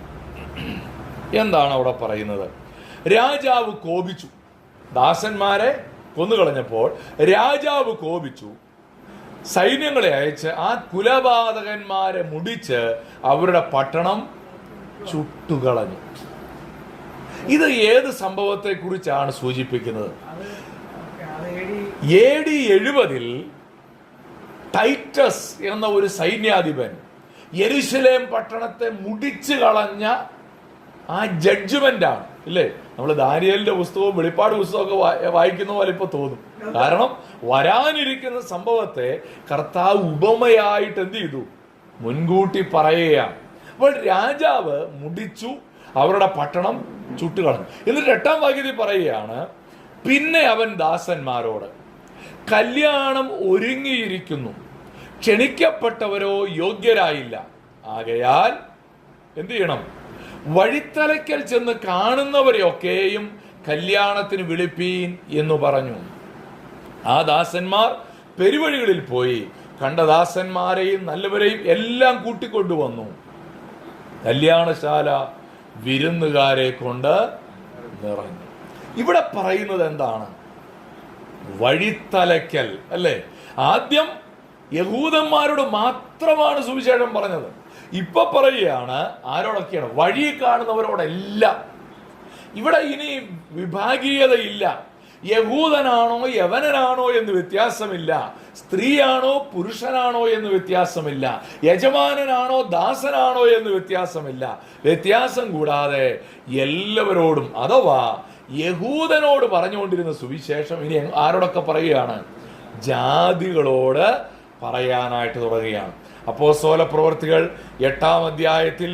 Speaker 1: എന്താണ് അവിടെ പറയുന്നത്? രാജാവ് കോപിച്ചു. ദാസന്മാരെ കൊന്നുകളഞ്ഞപ്പോൾ രാജാവ് കോപിച്ചു, സൈന്യങ്ങളെ അയച്ച് ആ കുലപാതകന്മാരെ മുടിച്ച് അവരുടെ പട്ടണം ചുട്ടുകളഞ്ഞു. ഇത് ഏത് സംഭവത്തെ കുറിച്ചാണ് സൂചിപ്പിക്കുന്നത്? AD 70 ടൈറ്റസ് എന്ന ഒരു സൈന്യാധിപൻ യെരുശലേം പട്ടണത്തെ മുടിച്ചു കളഞ്ഞ ആ ജഡ്ജ്മെന്റ് ആണ്, ഇല്ലേ? നമ്മൾ ദാനിയേലിന്റെ പുസ്തകവും വെളിപ്പാട് പുസ്തകമൊക്കെ വായിക്കുന്ന പോലെ ഇപ്പൊ തോന്നും. കാരണം വരാനിരിക്കുന്ന സംഭവത്തെ കർത്താവ് ഉപമയായിട്ട് എന്ത് ചെയ്തു? മുൻകൂട്ടി പറയുകയാണ്. അപ്പോൾ രാജാവ് മുടിച്ചു, അവരുടെ പട്ടണം ചുട്ടുകളഞ്ഞു. എന്നിട്ട് 8-ാം വാക്യത്തിൽ പറയുകയാണ്, പിന്നെ അവൻ ദാസന്മാരോട്, കല്യാണം ഒരുങ്ങിയിരിക്കുന്നു, ക്ഷണിക്കപ്പെട്ടവരോ യോഗ്യരായില്ല. ആകയാൽ എന്ത് ചെയ്യണം? വഴിത്തലയ്ക്കൽ ചെന്ന് കാണുന്നവരെയൊക്കെയും കല്യാണത്തിന് വിളിപ്പീൻ എന്ന് പറഞ്ഞു. ആ ദാസന്മാർ പെരുവഴികളിൽ പോയി കണ്ട ദാസന്മാരെയും നല്ലവരെയും എല്ലാം കൂട്ടിക്കൊണ്ടുവന്നു. കല്യാണശാല വിരുന്നുകാരെ കൊണ്ട് നിറഞ്ഞു. ഇവിടെ പറയുന്നത് എന്താണ്? വഴിത്തലയ്ക്കൽ, അല്ലേ? ആദ്യം യഹൂദന്മാരോട് മാത്രമാണ് സുവിശേഷം പറഞ്ഞത്. ഇപ്പൊ പറയുകയാണ് ആരോടൊക്കെയാണ്? വഴി കാണുന്നവരോടെല്ലാം. ഇവിടെ ഇനി വിഭാഗീയതയില്ല. യഹൂദനാണോ യവനനാണോ എന്ന് വ്യത്യാസമില്ല, സ്ത്രീയാണോ പുരുഷനാണോ എന്ന് വ്യത്യാസമില്ല, യജമാനനാണോ ദാസനാണോ എന്ന് വ്യത്യാസമില്ല. വ്യത്യാസം കൂടാതെ എല്ലാവരോടും, അഥവാ യഹൂദനോട് പറഞ്ഞുകൊണ്ടിരുന്ന സുവിശേഷം ഇനി ആരോടൊക്കെ പറയുകയാണ്? ജാതികളോട് പറയാനായിട്ട് തുടങ്ങുകയാണ്. അപ്പോസ്തല പ്രവൃത്തികൾ 8-ാം അധ്യായത്തിൽ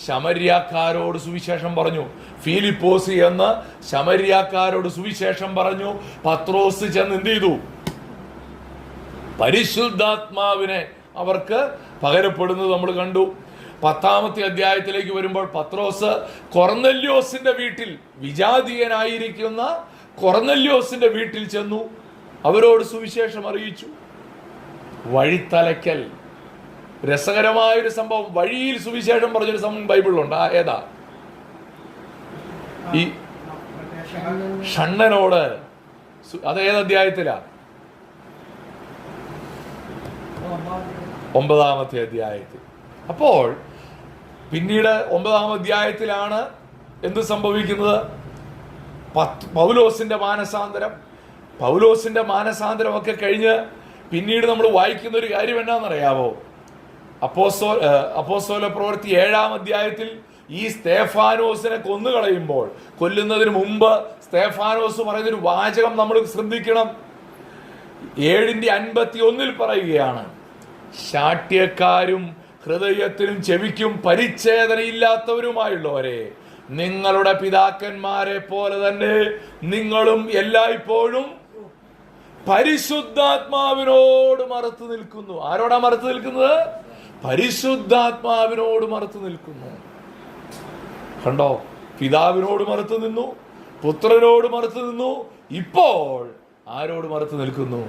Speaker 1: ശമര്യാക്കാരോട് സുവിശേഷം പറഞ്ഞു. ഫിലിപ്പോസ് എന്ന് ശമര്യാക്കാരോട് സുവിശേഷം പറഞ്ഞു. പത്രോസ് ചെന്ന് എന്ത് ചെയ്തു? പരിശുദ്ധാത്മാവിനെ അവർക്ക് പകരപ്പെടുന്നത് നമ്മൾ കണ്ടു. 10-ാമത്തെ അധ്യായത്തിലേക്ക് വരുമ്പോൾ പത്രോസ് കൊർന്നല്യോസിന്റെ വീട്ടിൽ, വിജാതീയനായിരിക്കുന്ന കൊർന്നല്യോസിന്റെ വീട്ടിൽ ചെന്നു. അവരോട് സുവിശേഷം അറിയിച്ചു. വഴിത്തലയ്ക്കൽ രസകരമായൊരു സംഭവം, വഴിയിൽ സുവിശേഷം പറഞ്ഞൊരു സംഭവം ബൈബിളിലുണ്ട്. ഏതാ? ഈ ഷണ്ണനോട്. അത് ഏത് അധ്യായത്തിലാ? 9-ാമത്തെ അധ്യായത്തിൽ. അപ്പോൾ പിന്നീട് 9-ാം അധ്യായത്തിലാണ് എന്ത് സംഭവിക്കുന്നത്? പൗലോസിന്റെ മാനസാന്തരം. പൗലോസിന്റെ മാനസാന്തരമൊക്കെ കഴിഞ്ഞ് പിന്നീട് നമ്മൾ വായിക്കുന്ന ഒരു കാര്യം എന്നാണെന്നറിയാമോ? അപ്പോസ്തല പ്രവൃത്തി 7-ാം അധ്യായത്തിൽ ഈ സ്തേഫാനോസിനെ കൊന്നുകളയുമ്പോൾ, കൊല്ലുന്നതിന് മുമ്പ് സ്തേഫാനോസ് പറയുന്നൊരു വാചകം നമ്മൾ ശ്രദ്ധിക്കണം. 7:51 പറയുകയാണ്, ശാഠ്യക്കാരും ഹൃദയത്തിനും ചെവിക്കും പരിച്ഛേദനയില്ലാത്തവരുമായുള്ളവരെ, നിങ്ങളുടെ പിതാക്കന്മാരെ പോലെ തന്നെ നിങ്ങളും എല്ലായ്പ്പോഴും പരിശുദ്ധാത്മാവിനോട് മറുത്തു നിൽക്കുന്നു. ആരോടാ മറുത്തു നിൽക്കുന്നത്? പരിശുദ്ധാത്മാവിനോട് മറുത്തു നിൽക്കുന്നു. കണ്ടോ? പിതാവിനോട് മറുത്തു നിന്നു, പുത്രനോട് മറുത്തു നിന്നു, ഇപ്പോൾ ആരോട് മറുത്തു നിൽക്കുന്നു?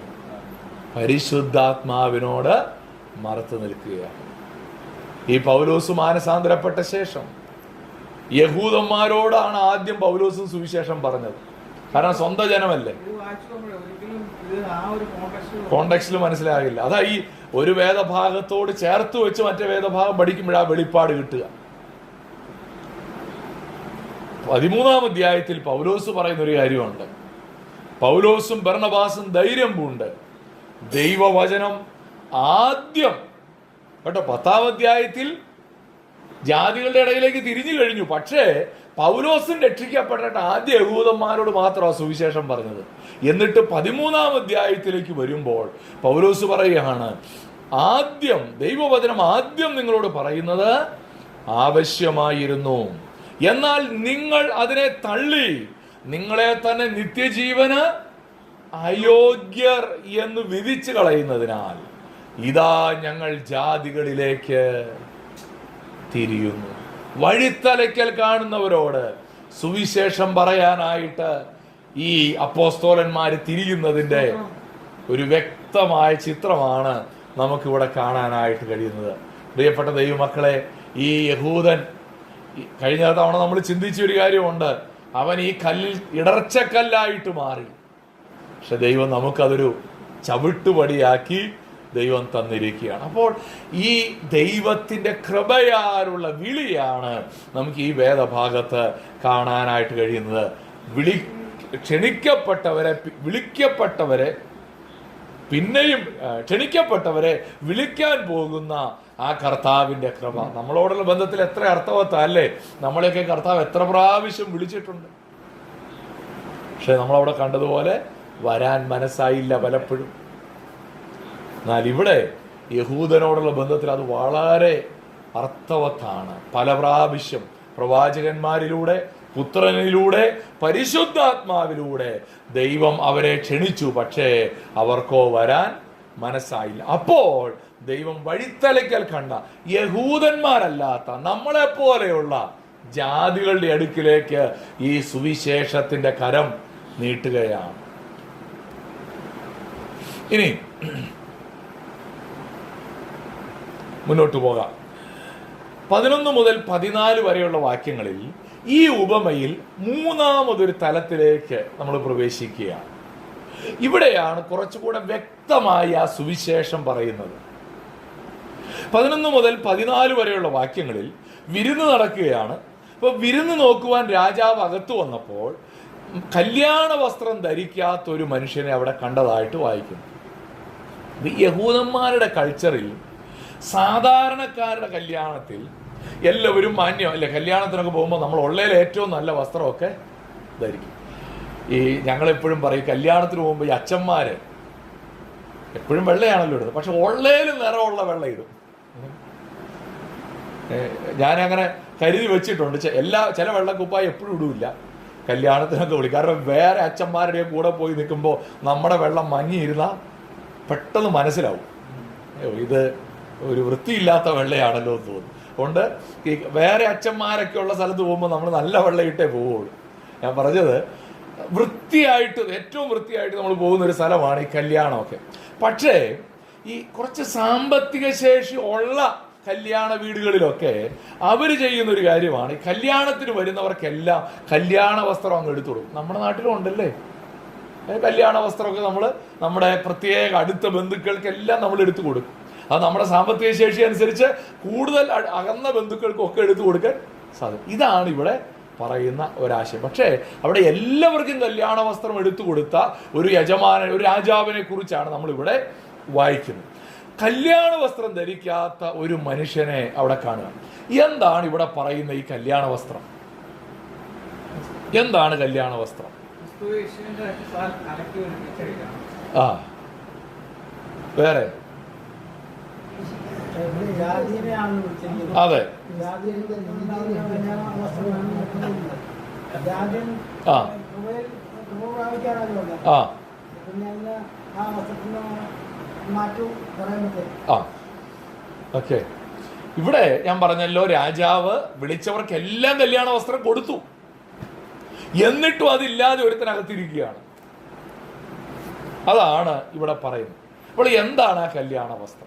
Speaker 1: പരിശുദ്ധാത്മാവിനോട് മറുത്തു നിൽക്കുകയാണ്. ഈ പൗലോസ് മാനസാന്തരപ്പെട്ട ശേഷം യഹൂദന്മാരോടാണ് ആദ്യം പൗലോസും സുവിശേഷം പറഞ്ഞത്. കാരണം സ്വന്തം ജനമല്ലേ, കോണ്ടെക്സ്റ്റിൽ മനസ്സിലാകില്ല. അതാ ഈ ഒരു വേദഭാഗത്തോട് ചേർത്ത് വെച്ച് മറ്റേ വേദഭാഗം പഠിക്കുമ്പോഴാ വെളിപ്പാട് കിട്ടുക. 13-ാം അധ്യായത്തിൽ പൗലോസ് പറയുന്ന ഒരു കാര്യമുണ്ട്. പൗലോസും ബർണബാസും ധൈര്യം പൂണ്ട് ദൈവവചനം ആദ്യം കേട്ടോ. 10-ാം അധ്യായത്തിൽ ജാതികളുടെ ഇടയിലേക്ക് തിരിഞ്ഞു കഴിഞ്ഞു. പക്ഷേ പൗലോസും രക്ഷിക്കപ്പെട്ടിട്ട് ആദ്യ യഹൂദന്മാരോട് മാത്രമാണ് സുവിശേഷം പറഞ്ഞത്. എന്നിട്ട് 13-ാം അധ്യായത്തിലേക്ക് വരുമ്പോൾ പൗലോസ് പറയുകയാണ്, ആദ്യം ദൈവവചനം ആദ്യം നിങ്ങളോട് പറയുന്നത് ആവശ്യമായിരുന്നു, എന്നാൽ നിങ്ങൾ അതിനെ തള്ളി നിങ്ങളെ തന്നെ നിത്യജീവന് അയോഗ്യർ എന്ന് വിധിച്ചു കളയുന്നതിനാൽ ഇതാ ഞങ്ങൾ ജാതികളിലേക്ക് തിരിയുന്നു. വഴിത്തലയ്ക്കൽ കാണുന്നവരോട് സുവിശേഷം പറയാനായിട്ട് ഈ അപ്പോസ്തോലന്മാര് തിരിയുന്നതിൻ്റെ ഒരു വ്യക്തമായ ചിത്രമാണ് നമുക്കിവിടെ കാണാനായിട്ട് കഴിയുന്നത്. പ്രിയപ്പെട്ട ദൈവമക്കളെ, ഈ യഹൂദൻ കഴിഞ്ഞ തവണ നമ്മൾ ചിന്തിച്ച ഒരു കാര്യമുണ്ട്, അവൻ ഈ കല്ലിൽ ഇടർച്ചക്കല്ലായിട്ട് മാറി. പക്ഷെ ദൈവം നമുക്കതൊരു ചവിട്ടുപടിയാക്കി ദൈവം തന്നിരിക്കുകയാണ്. അപ്പോൾ ഈ ദൈവത്തിൻ്റെ കൃപയാലുള്ള വിളിയാണ് നമുക്ക് ഈ വേദഭാഗത്ത് കാണാനായിട്ട് കഴിയുന്നത്. വിളിക്കപ്പെട്ടവരെ പിന്നെയും ക്ഷണിക്കപ്പെട്ടവരെ വിളിക്കാൻ പോകുന്ന ആ കർത്താവിൻ്റെ കൃപ നമ്മളോടുള്ള ബന്ധത്തിൽ എത്ര അർത്ഥവത്താ അല്ലേ? നമ്മളെയൊക്കെ കർത്താവ് എത്ര പ്രാവശ്യം വിളിച്ചിട്ടുണ്ട്. പക്ഷെ നമ്മളവിടെ കണ്ടതുപോലെ വരാൻ മനസ്സായില്ല പലപ്പോഴും. എന്നാൽ ഇവിടെ യഹൂദനോടുള്ള ബന്ധത്തിൽ അത് വളരെ അർത്ഥവത്താണ്. പല പ്രാവശ്യം പ്രവാചകന്മാരിലൂടെ, പുത്രനിലൂടെ, പരിശുദ്ധാത്മാവിലൂടെ ദൈവം അവരെ ക്ഷണിച്ചു. പക്ഷേ അവർക്കോ വരാൻ മനസ്സായില്ല. അപ്പോൾ ദൈവം വഴിത്തലയ്ക്കൽ കണ്ട യഹൂദന്മാരല്ലാത്ത നമ്മളെപ്പോലെയുള്ള ജാതികളുടെ അടുക്കിലേക്ക് ഈ സുവിശേഷത്തിന്റെ കരം നീട്ടുകയാണ്. ഇനി മുന്നോട്ട് പോകാം. 11 മുതൽ 14 വരെയുള്ള വാക്യങ്ങളിൽ ഈ ഉപമയിൽ മൂന്നാമതൊരു തലത്തിലേക്ക് നമ്മൾ പ്രവേശിക്കുകയാണ്. ഇവിടെയാണ് കുറച്ചുകൂടെ വ്യക്തമായി ആ സുവിശേഷം പറയുന്നത്. 11 മുതൽ 14 വരെയുള്ള വാക്യങ്ങളിൽ വിരുന്ന് നടക്കുകയാണ്. അപ്പോൾ വിരുന്ന് നോക്കുവാൻ രാജാവ് അകത്തു വന്നപ്പോൾ കല്യാണ വസ്ത്രം ധരിക്കാത്തൊരു മനുഷ്യനെ അവിടെ കണ്ടതായിട്ട് വായിക്കുന്നു. യഹൂദന്മാരുടെ കൾച്ചറിൽ സാധാരണക്കാരുടെ കല്യാണത്തിൽ എല്ലാവരും മാന്യം അല്ലേ, കല്യാണത്തിനൊക്കെ പോകുമ്പോൾ നമ്മൾ ഉള്ളതിൽ ഏറ്റവും നല്ല വസ്ത്രമൊക്കെ ധരിക്കും. ഈ ഞങ്ങളെപ്പോഴും പറയും, കല്യാണത്തിന് പോകുമ്പോൾ ഈ അച്ഛന്മാർ എപ്പോഴും വെള്ളയാണല്ലോ ഇടുന്നത്, പക്ഷെ ഉള്ളതിൽ നിറമുള്ള വെള്ള ഇടും. ഞാനങ്ങനെ കരുതി വെച്ചിട്ടുണ്ട്. ചില വെള്ളക്കുപ്പായി എപ്പോഴും ഇടില്ല, കല്യാണത്തിനൊക്കെ വിളി. കാരണം വേറെ അച്ഛന്മാരുടെ കൂടെ പോയി നിൽക്കുമ്പോൾ നമ്മുടെ വെള്ളം മങ്ങിയിരുന്നാൽ പെട്ടെന്ന് മനസ്സിലാവും, ഇത് ഒരു വൃത്തിയില്ലാത്ത വെള്ളയാണല്ലോ എന്ന് തോന്നും. അതുകൊണ്ട് ഈ വേറെ അച്ഛന്മാരൊക്കെ ഉള്ള സ്ഥലത്ത് പോകുമ്പോൾ നമ്മൾ നല്ല വെള്ളം ഇട്ടേ പോവുള്ളൂ. ഞാൻ പറഞ്ഞത് വൃത്തിയായിട്ട്, ഏറ്റവും വൃത്തിയായിട്ട് നമ്മൾ പോകുന്ന ഒരു സ്ഥലമാണ് ഈ കല്യാണമൊക്കെ. പക്ഷേ ഈ കുറച്ച് സാമ്പത്തിക ശേഷി ഉള്ള കല്യാണ വീടുകളിലൊക്കെ അവർ ചെയ്യുന്നൊരു കാര്യമാണ്, ഈ കല്യാണത്തിന് വരുന്നവർക്കെല്ലാം കല്യാണ വസ്ത്രം അങ്ങ് എടുത്തു കൊടുക്കും. നമ്മുടെ നാട്ടിലും ഉണ്ടല്ലേ കല്യാണ വസ്ത്രമൊക്കെ നമ്മൾ നമ്മുടെ പ്രത്യേക അടുത്ത ബന്ധുക്കൾക്കെല്ലാം നമ്മൾ എടുത്തു കൊടുക്കും. അത് നമ്മുടെ സാമ്പത്തിക ശേഷി അനുസരിച്ച് കൂടുതൽ അകന്ന ബന്ധുക്കൾക്കൊക്കെ എടുത്തു കൊടുക്കാൻ സാധിക്കും. ഇതാണ് ഇവിടെ പറയുന്ന ഒരാശയം. പക്ഷേ അവിടെ എല്ലാവർക്കും കല്യാണ വസ്ത്രം എടുത്തു കൊടുത്ത ഒരു യജമാനൻ, ഒരു രാജാവിനെ കുറിച്ചാണ് നമ്മളിവിടെ വായിക്കുന്നത്. കല്യാണ വസ്ത്രം ധരിക്കാത്ത ഒരു മനുഷ്യനെ അവിടെ കാണുക. എന്താണ് ഇവിടെ പറയുന്ന ഈ കല്യാണ വസ്ത്രം? എന്താണ് കല്യാണ വസ്ത്രം? ആ വേറെ അതെ ഓക്കെ. ഇവിടെ ഞാൻ പറഞ്ഞല്ലോ, രാജാവ് വിളിച്ചവർക്കെല്ലാം കല്യാണ വസ്ത്രം കൊടുത്തു, എന്നിട്ടും അതില്ലാതെ ഒരുത്തനകത്തിരിക്കുകയാണ്. അതാണ് ഇവിടെ പറയുന്നത്. അപ്പോൾ എന്താണ് ആ കല്യാണ വസ്ത്രം?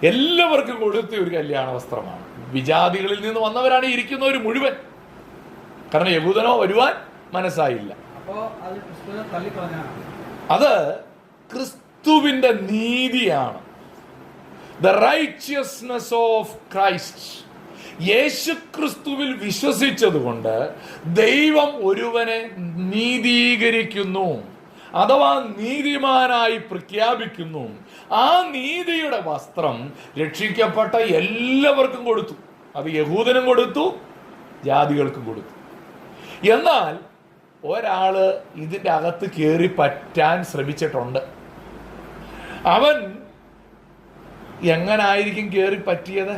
Speaker 1: എല്ലാവർക്കും കൊടുത്ത ഒരു കല്യാണ വസ്ത്രമാണ്. വിജാതികളിൽ നിന്ന് വന്നവരാണ് ഇരിക്കുന്നവർ മുഴുവൻ. കാരണം യഹൂദനോ വരുവാൻ മനസ്സായില്ല. അത് ക്രിസ്തുവിന്റെ നീതിയാണ്. The righteousness of Christ. യേശു ക്രിസ്തുവിൽ വിശ്വസിച്ചതുകൊണ്ട് ദൈവം ഒരുവനെ നീതീകരിക്കുന്നു, അഥവാ നീതിമാനായി പ്രഖ്യാപിക്കുന്നു. ആ നീതിയുടെ വസ്ത്രം രക്ഷിക്കപ്പെട്ട എല്ലാവർക്കും കൊടുത്തു. അത് യഹൂദനും കൊടുത്തു, ജാതികൾക്കും കൊടുത്തു. എന്നാൽ ഒരാള് ഇതിൻ്റെ അകത്ത് കയറി പറ്റാൻ ശ്രമിച്ചിട്ടുണ്ട്. അവൻ എങ്ങനായിരിക്കും കയറി പറ്റിയത്?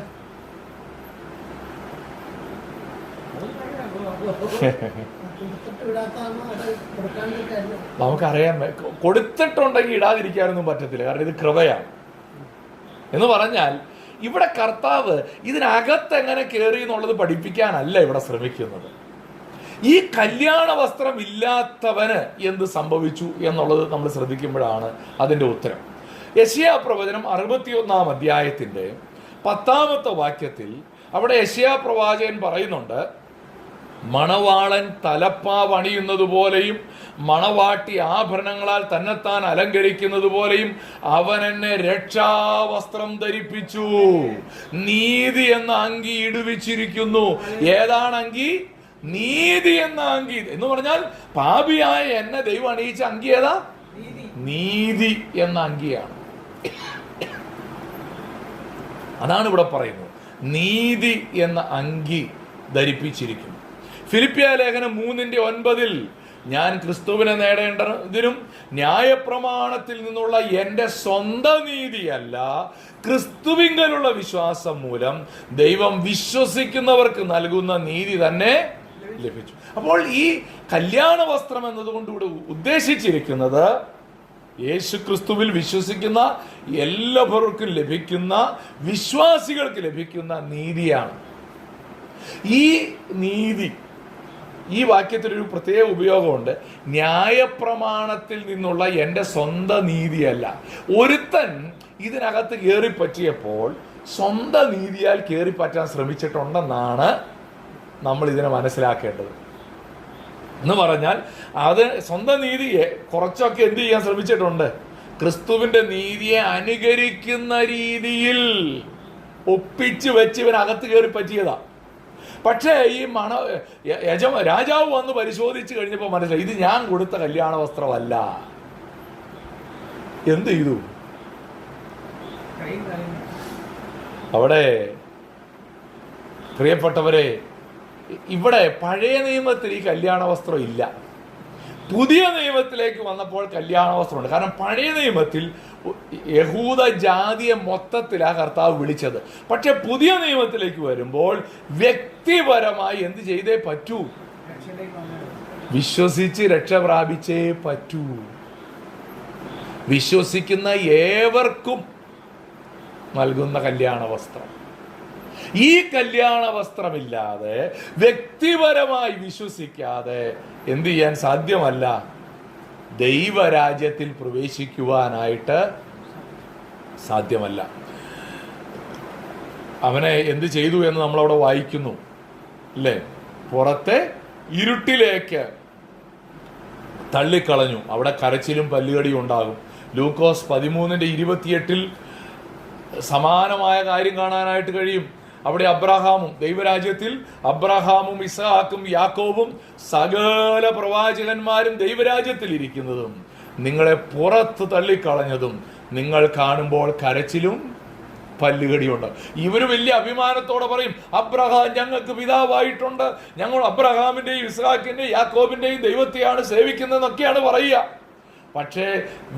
Speaker 1: നമുക്കറിയാൻ, കൊടുത്തിട്ടുണ്ടെങ്കിൽ ഇടാതിരിക്കാനൊന്നും പറ്റത്തില്ല, കാരണം ഇത് കൃപയാണ്. എന്ന് പറഞ്ഞാൽ ഇവിടെ കർത്താവ് ഇതിനകത്ത് എങ്ങനെ കയറി എന്നുള്ളത് പഠിപ്പിക്കാനല്ല ഇവിടെ ശ്രമിക്കുന്നത്. ഈ കല്യാണ വസ്ത്രം ഇല്ലാത്തവന് എന്ത് സംഭവിച്ചു എന്നുള്ളത് നമ്മൾ ശ്രദ്ധിക്കുമ്പോഴാണ് അതിൻ്റെ ഉത്തരം. യെശയ്യാ പ്രവചനം 61-ാം അധ്യായത്തിൻ്റെ 10-ാമത്തെ വാക്യത്തിൽ അവിടെ യെശയ്യാ പ്രവാചകൻ പറയുന്നുണ്ട്, മണവാളൻ തലപ്പാവ് അണിയുന്നത് പോലെയും മണവാട്ടി ആഭരണങ്ങളാൽ തന്നെത്താൻ അലങ്കരിക്കുന്നത് പോലെയും അവൻ എന്നെ രക്ഷാവസ്ത്രം ധരിപ്പിച്ചു, നീതി എന്ന അങ്കി ഇടുവിച്ചിരിക്കുന്നു. ഏതാണ് അങ്കി? നീതി എന്ന അങ്കി. എന്ന് പറഞ്ഞാൽ പാപിയായ എന്നെ ദൈവം അണിയിച്ച അങ്കി ഏതാ? നീതി എന്ന അങ്കിയാണ്. അതാണ് ഇവിടെ പറയുന്നത്, നീതി എന്ന അങ്കി ധരിപ്പിച്ചിരിക്കുന്നു. ഫിലിപ്പിയ ലേഖനം 3:9 ഞാൻ ക്രിസ്തുവിനെ നേടേണ്ടതിനും ന്യായപ്രമാണത്തിൽ നിന്നുള്ള എൻ്റെ സ്വന്തം നീതിയല്ല, ക്രിസ്തുവിങ്കലുള്ള വിശ്വാസം മൂലം ദൈവം വിശ്വസിക്കുന്നവർക്ക് നൽകുന്ന നീതി തന്നെ ലഭിച്ചു. അപ്പോൾ ഈ കല്യാണ വസ്ത്രം എന്നതുകൊണ്ട് ഇവിടെ ഉദ്ദേശിച്ചിരിക്കുന്നത് യേശു ക്രിസ്തുവിൽ വിശ്വസിക്കുന്ന എല്ലാവർക്കും ലഭിക്കുന്ന, വിശ്വാസികൾക്ക് ലഭിക്കുന്ന നീതിയാണ്. ഈ നീതി, ഈ വാക്യത്തിലൊരു പ്രത്യേക ഉപയോഗമുണ്ട്. ന്യായപ്രമാണത്തിൽ നിന്നുള്ള എൻ്റെ സ്വന്തം നീതിയല്ല. ഒരുത്തൻ ഇതിനകത്ത് കയറിപ്പറ്റിയപ്പോൾ സ്വന്തം നീതിയാൽ കയറിപ്പറ്റാൻ ശ്രമിച്ചിട്ടുണ്ടെന്നാണ് നമ്മൾ ഇതിനെ മനസ്സിലാക്കേണ്ടത്. എന്ന് പറഞ്ഞാൽ അത് സ്വന്തം നീതിയെ കുറച്ചൊക്കെ എന്ത് ചെയ്യാൻ ശ്രമിച്ചിട്ടുണ്ട്? ക്രിസ്തുവിൻ്റെ നീതിയെ അനുകരിക്കുന്ന രീതിയിൽ ഒപ്പിച്ച് വെച്ച് ഇവനകത്ത് കയറി പറ്റിയതാ. പക്ഷേ ഈ രാജാവ് വന്ന് പരിശോധിച്ച് കഴിഞ്ഞപ്പോൾ മനസ്സിലായി ഇത് ഞാൻ കൊടുത്ത കല്യാണ വസ്ത്രമല്ല. എന്ത് ചെയ്തു? അവിടെ പ്രിയപ്പെട്ടവരെ, ഇവിടെ പഴയ നിയമത്തിൽ ഈ കല്യാണ വസ്ത്രം ഇല്ല. പുതിയ നിയമത്തിലേക്ക് വന്നപ്പോൾ കല്യാണ വസ്ത്രമുണ്ട്. കാരണം പഴയ നിയമത്തിൽ യഹൂദ ജാതിയെ മൊത്തത്തിലാണ് കർത്താവ് വിളിച്ചത്. പക്ഷെ പുതിയ നിയമത്തിലേക്ക് വരുമ്പോൾ വ്യക്തിപരമായി എന്ത് ചെയ്തേ പറ്റൂ? വിശ്വസിച്ച് രക്ഷ പ്രാപിച്ചേ പറ്റൂ. വിശ്വസിക്കുന്ന ഏവർക്കും നൽകുന്ന കല്യാണ വസ്ത്രം. ഈ കല്യാണ വസ്ത്രമില്ലാതെ വ്യക്തിപരമായി വിശ്വസിക്കാതെ എന്ത് ചെയ്യാൻ സാധ്യമല്ല? ദൈവരാജ്യത്തിൽ പ്രവേശിക്കുവാനായിട്ട് സാധ്യമല്ല. അവനെ എന്ത് ചെയ്തു എന്ന് നമ്മളവിടെ വായിക്കുന്നു അല്ലേ? പുറത്തെ ഇരുട്ടിലേക്ക് തള്ളിക്കളഞ്ഞു. അവിടെ കരച്ചിലും പല്ലുകടിയും ഉണ്ടാകും. ലൂക്കോസ് 13:28 സമാനമായ കാര്യം കാണാനായിട്ട് കഴിയും. അവിടെ അബ്രഹാമും, ദൈവരാജ്യത്തിൽ അബ്രഹാമും ഇസ്ഹാക്കും യാക്കോബും സകല പ്രവാചകന്മാരും ദൈവരാജ്യത്തിൽ ഇരിക്കുന്നതും നിങ്ങളെ പുറത്ത് തള്ളിക്കളഞ്ഞതും നിങ്ങൾ കാണുമ്പോൾ കരച്ചിലും പല്ലുകടിയുണ്ട്. ഇവര് വലിയ അഭിമാനത്തോടെ പറയും, അബ്രഹാം ഞങ്ങൾക്ക് പിതാവായിട്ടുണ്ട്, ഞങ്ങൾ അബ്രഹാമിന്റെയും ഇസ്ഹാക്കിന്റെയും യാക്കോബിന്റെയും ദൈവത്തെയാണ് സേവിക്കുന്നതെന്നൊക്കെയാണ് പറയുക. പക്ഷേ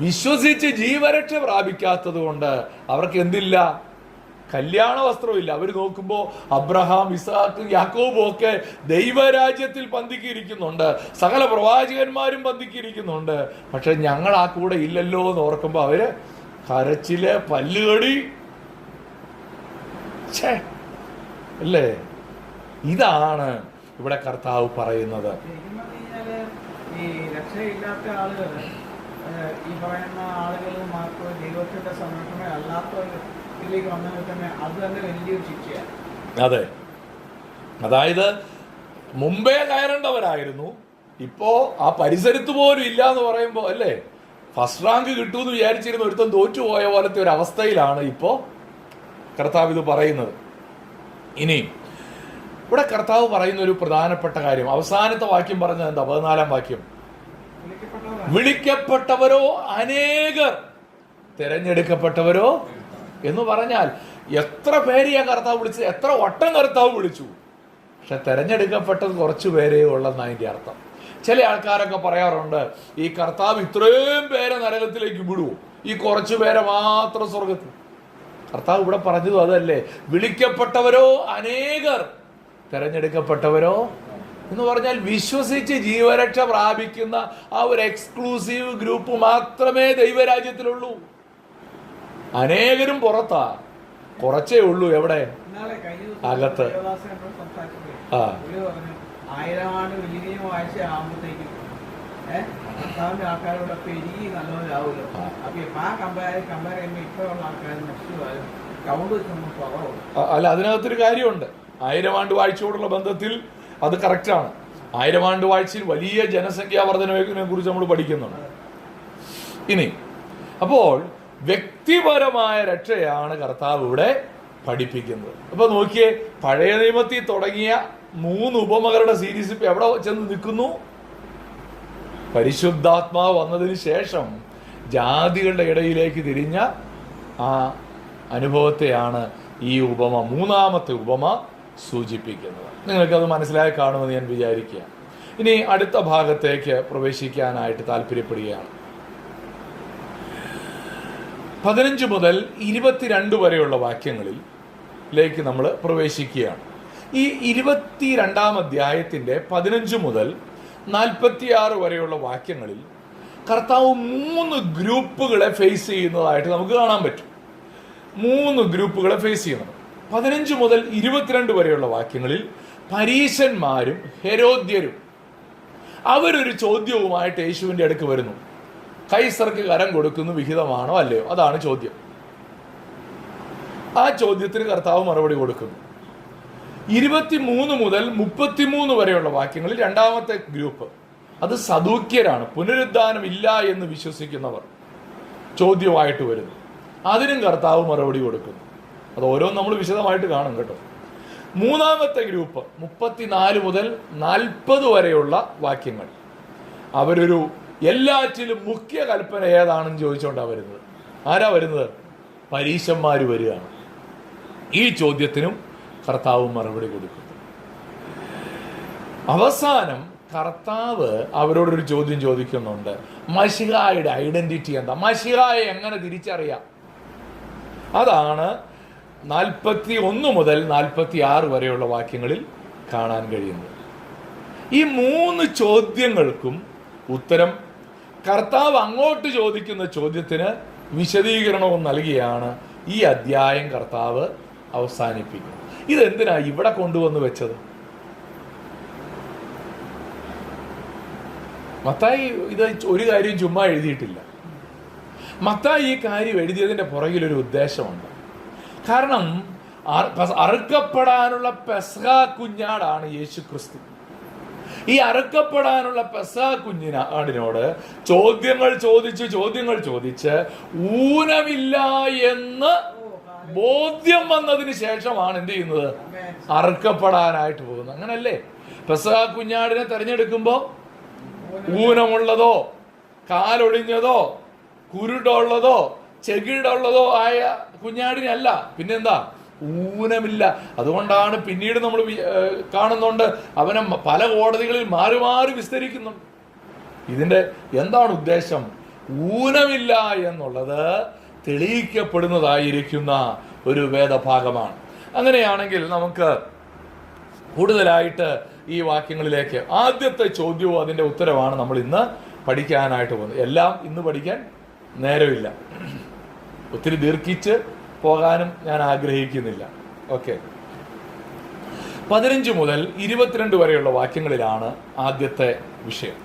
Speaker 1: വിശ്വസിച്ച് ജീവരക്ഷ പ്രാപിക്കാത്തത് കൊണ്ട് അവർക്ക് എന്തില്ല? കല്യാണ വസ്ത്രമില്ല. അവർ നോക്കുമ്പോൾ അബ്രഹാം, ഇസ്ഹാക്ക്, യാക്കോബും ഒക്കെ ദൈവരാജ്യത്തിൽ പന്തിക്കിരിക്കുന്നുണ്ട്, സകല പ്രവാചകന്മാരും പന്തിക്കിരിക്കുന്നുണ്ട്. പക്ഷെ ഞങ്ങൾ ആ കൂടെ ഇല്ലല്ലോ എന്ന് ഓർക്കുമ്പോൾ അവര് കരച്ചില്, പല്ലുകടി. അല്ലേ? ഇതാണ് ഇവിടെ കർത്താവ് പറയുന്നത്.
Speaker 2: ഈ രക്ഷയില്ലാത്ത ആളുകൾ, ഈ പറയുന്ന ആളുകൾ മാത്രം ദൈവത്തിന്റെ സംരക്ഷണം അല്ലാത്തവരിലേക്ക് വന്നാൽ തന്നെ അത് തന്നെ വലിയൊരു ശിക്ഷയാണ്.
Speaker 1: അതെ, അതായത് മുമ്പേ കയറേണ്ടവരായിരുന്നു, ഇപ്പോ ആ പരിസരത്ത് പോലും ഇല്ല എന്ന് പറയുമ്പോൾ അല്ലേ, ഫസ്റ്റ് റാങ്ക് കിട്ടുമെന്ന് വിചാരിച്ചിരുന്ന ഒരുത്തം തോറ്റുപോയ പോലത്തെ ഒരു അവസ്ഥയിലാണ് ഇപ്പോ കർത്താവ് ഇത് പറയുന്നത്. ഇനി ഇവിടെ കർത്താവ് പറയുന്ന ഒരു പ്രധാനപ്പെട്ട കാര്യം, അവസാനത്തെ വാക്യം പറഞ്ഞത് എന്താ? 14-ാം വാക്യം, വിളിക്കപ്പെട്ടവരോ അനേകർ, തിരഞ്ഞെടുക്കപ്പെട്ടവരോ എന്ന് പറഞ്ഞാൽ എത്ര പേരെയാ കർത്താവ് വിളിച്ചത്? എത്ര വട്ടം കർത്താവ് വിളിച്ചു? പക്ഷെ തിരഞ്ഞെടുക്കപ്പെട്ടത് കുറച്ചു പേരേ ഉള്ളെന്ന് അതിൻ്റെ അർത്ഥം. ചില ആൾക്കാരൊക്കെ പറയാറുണ്ട്, ഈ കർത്താവ് ഇത്രയും പേരെ നരകത്തിലേക്ക് വിടുവോ, ഈ കുറച്ചു പേരെ മാത്രം സ്വർഗത്തിൽ? കർത്താവ് ഇവിടെ പറഞ്ഞതും അതല്ലേ, വിളിക്കപ്പെട്ടവരോ അനേകർ, തിരഞ്ഞെടുക്കപ്പെട്ടവരോ എന്ന് പറഞ്ഞാൽ വിശ്വസിച്ച് ജീവരക്ഷ പ്രാപിക്കുന്ന ആ ഒരു എക്സ്ക്ലൂസീവ് ഗ്രൂപ്പ് മാത്രമേ ദൈവരാജ്യത്തിലുള്ളൂ. അനേകരും പുറത്താ, കുറച്ചേ ഉള്ളൂ എവിടെ? അകത്ത്.
Speaker 2: 1000 ആണ്ട് വലിയ ആഴ്ച ആകുമ്പോഴത്തേക്കും ആൾക്കാരോടൊക്കെ എനിക്ക് നല്ലവരാവുമല്ലോ. അപ്പൊ ആ കമ്പയർ ചെയ്യുമ്പോൾ ഇപ്പോഴുള്ള ആൾക്കാർ നഷ്ടമായാലും കൗണ്ട് വെച്ച് നമ്മൾ കുറവുള്ളൂ.
Speaker 1: അല്ല, അതിനകത്തൊരു കാര്യമുണ്ട്. 1000 ആണ്ട് വാഴ്ചയോടുള്ള ബന്ധത്തിൽ അത് കറക്റ്റാണ്. 1000 ആണ്ട് വാഴ്ചയിൽ വലിയ ജനസംഖ്യാ വർധനവിനെ കുറിച്ച് നമ്മൾ പഠിക്കുന്നുണ്ട്. ഇനി അപ്പോൾ വ്യക്തിപരമായ രക്ഷയാണ് കർത്താവ് ഇവിടെ പഠിപ്പിക്കുന്നത്. അപ്പൊ നോക്കിയേ, പഴയ നിയമത്തിൽ തുടങ്ങിയ 3 ഉപമകളുടെ സീരീസ് ഇപ്പൊ എവിടെ ചെന്ന് നിൽക്കുന്നു? പരിശുദ്ധാത്മാവ് വന്നതിന് ശേഷം ജാതികളുടെ ഇടയിലേക്ക് തിരിഞ്ഞ ആ അനുഭവത്തെയാണ് ഈ ഉപമ, 3-ാമത്തെ ഉപമ സൂചിപ്പിക്കുന്നത്. നിങ്ങൾക്കത് മനസ്സിലായി കാണുമെന്ന് ഞാൻ വിചാരിക്കുക. ഇനി അടുത്ത ഭാഗത്തേക്ക് പ്രവേശിക്കാനായിട്ട് താല്പര്യപ്പെടുകയാണ്. 15 മുതൽ 22 വരെയുള്ള വാക്യങ്ങളിലേക്ക് നമ്മൾ പ്രവേശിക്കുകയാണ്. ഈ 22-ാം അധ്യായത്തിൻ്റെ 15 മുതൽ 46 വരെയുള്ള വാക്യങ്ങളിൽ കർത്താവ് 3 ഗ്രൂപ്പുകളെ ഫേസ് ചെയ്യുന്നതായിട്ട് നമുക്ക് കാണാൻ പറ്റും. 3 ഗ്രൂപ്പുകളെ ഫേസ് ചെയ്യുന്നത്. 15 മുതൽ 22 വരെയുള്ള വാക്യങ്ങളിൽ പരീശന്മാരും ഹെരോദ്യരും അവരൊരു ചോദ്യവുമായിട്ട് യേശുവിൻ്റെ അടുക്ക് വരുന്നു. കൈസർക്ക് കരം കൊടുക്കുന്നു വിഹിതമാണോ അല്ലയോ? അതാണ് ചോദ്യം. ആ ചോദ്യത്തിന് കർത്താവ് മറുപടി കൊടുക്കുന്നു. 23 മുതൽ 33 വരെയുള്ള വാക്യങ്ങളിൽ 2-ാമത്തെ ഗ്രൂപ്പ്, അത് സദൂക്യരാണ്, പുനരുദ്ധാനം ഇല്ല എന്ന് വിശ്വസിക്കുന്നവർ ചോദ്യമായിട്ട് വരുന്നു. അതിനും കർത്താവ് മറുപടി കൊടുക്കുന്നു. അത് ഓരോന്നും നമ്മൾ വിശദമായിട്ട് കാണും കേട്ടോ. മൂന്നാമത്തെ ഗ്രൂപ്പ് 34 മുതൽ 40 വരെയുള്ള വാക്യങ്ങൾ. അവരൊരു എല്ലാറ്റിലും മുഖ്യ കൽപ്പന ഏതാണെന്ന് ചോദിച്ചുകൊണ്ടാണ് വരുന്നത്. ആരാ വരുന്നത്? പരീശന്മാർ വരികയാണ്. ഈ ചോദ്യത്തിനും കർത്താവ് മറുപടി കൊടുക്കുന്നു. അവസാനം കർത്താവ് അവരോടൊരു ചോദ്യം ചോദിക്കുന്നുണ്ട്. മശിഹായുടെ ഐഡന്റിറ്റി എന്താ? മശിഹായെ എങ്ങനെ തിരിച്ചറിയാം? അതാണ് 41 മുതൽ 46 വരെയുള്ള വാക്യങ്ങളിൽ കാണാൻ കഴിയുന്നത്. ഈ 3 ചോദ്യങ്ങൾക്കും ഉത്തരം കർത്താവ് അങ്ങോട്ട് ചോദിക്കുന്ന ചോദ്യത്തിന് വിശദീകരണവും നൽകിയാണ് ഈ അധ്യായം കർത്താവ് അവസാനിപ്പിക്കുന്നത്. ഇതെന്തിനാ ഇവിടെ കൊണ്ടുവന്ന് വെച്ചത്? മത്തായി ഇത് ഒരു കാര്യം ചുമ്മാ എഴുതിയിട്ടില്ല. മത്തായി ഈ കാര്യം എഴുതിയതിൻ്റെ പുറകിലൊരു ഉദ്ദേശമുണ്ട്. കാരണം അറുക്കപ്പെടാനുള്ള പെസഹ കുഞ്ഞാടാണ് യേശു ക്രിസ്തു. ഈ അറുക്കപ്പെടാനുള്ള പെസഹ കുഞ്ഞിനാടിനോട് ചോദ്യങ്ങൾ ചോദിച്ച് ഊനമില്ല എന്ന് ബോധ്യം വന്നതിന് ശേഷമാണ് എന്ത് ചെയ്യുന്നത്? അറുക്കപ്പെടാനായിട്ട് പോകുന്നത്. അങ്ങനല്ലേ? പെസഹ കുഞ്ഞാടിനെ തെരഞ്ഞെടുക്കുമ്പോൾ ഊനമുള്ളതോ കാലൊടിഞ്ഞതോ കുരുടുള്ളതോ ചെകിടുള്ളതോ ആയ കുഞ്ഞാടിനല്ല. പിന്നെന്താ? ഊനമില്ല. അതുകൊണ്ടാണ് പിന്നീട് നമ്മൾ കാണുന്നുണ്ട് അവനെ പല കോടതികളിൽ മാറി മാറി വിസ്തരിക്കുന്നുണ്ട്. ഇതിൻ്റെ എന്താണ് ഉദ്ദേശം? ഊനമില്ല എന്നുള്ളത് തെളിയിക്കപ്പെടുന്നതായിരിക്കുന്ന ഒരു വേദഭാഗമാണ്. അങ്ങനെയാണെങ്കിൽ നമുക്ക് കൂടുതലായിട്ട് ഈ വാക്യങ്ങളിലേക്ക് ആദ്യത്തെ ചോദ്യവും അതിൻ്റെ ഉത്തരവാണ് നമ്മൾ ഇന്ന് പഠിക്കാനായിട്ട് പോകുന്നത്. എല്ലാം ഇന്ന് പഠിക്കാൻ നേരമില്ല, ഒത്തിരി ദീർഘിച്ച് പോകാനും ഞാൻ ആഗ്രഹിക്കുന്നില്ല. ഓക്കെ, 15 മുതൽ 22 വരെയുള്ള വാക്യങ്ങളിലാണ് ആദ്യത്തെ വിഷയം.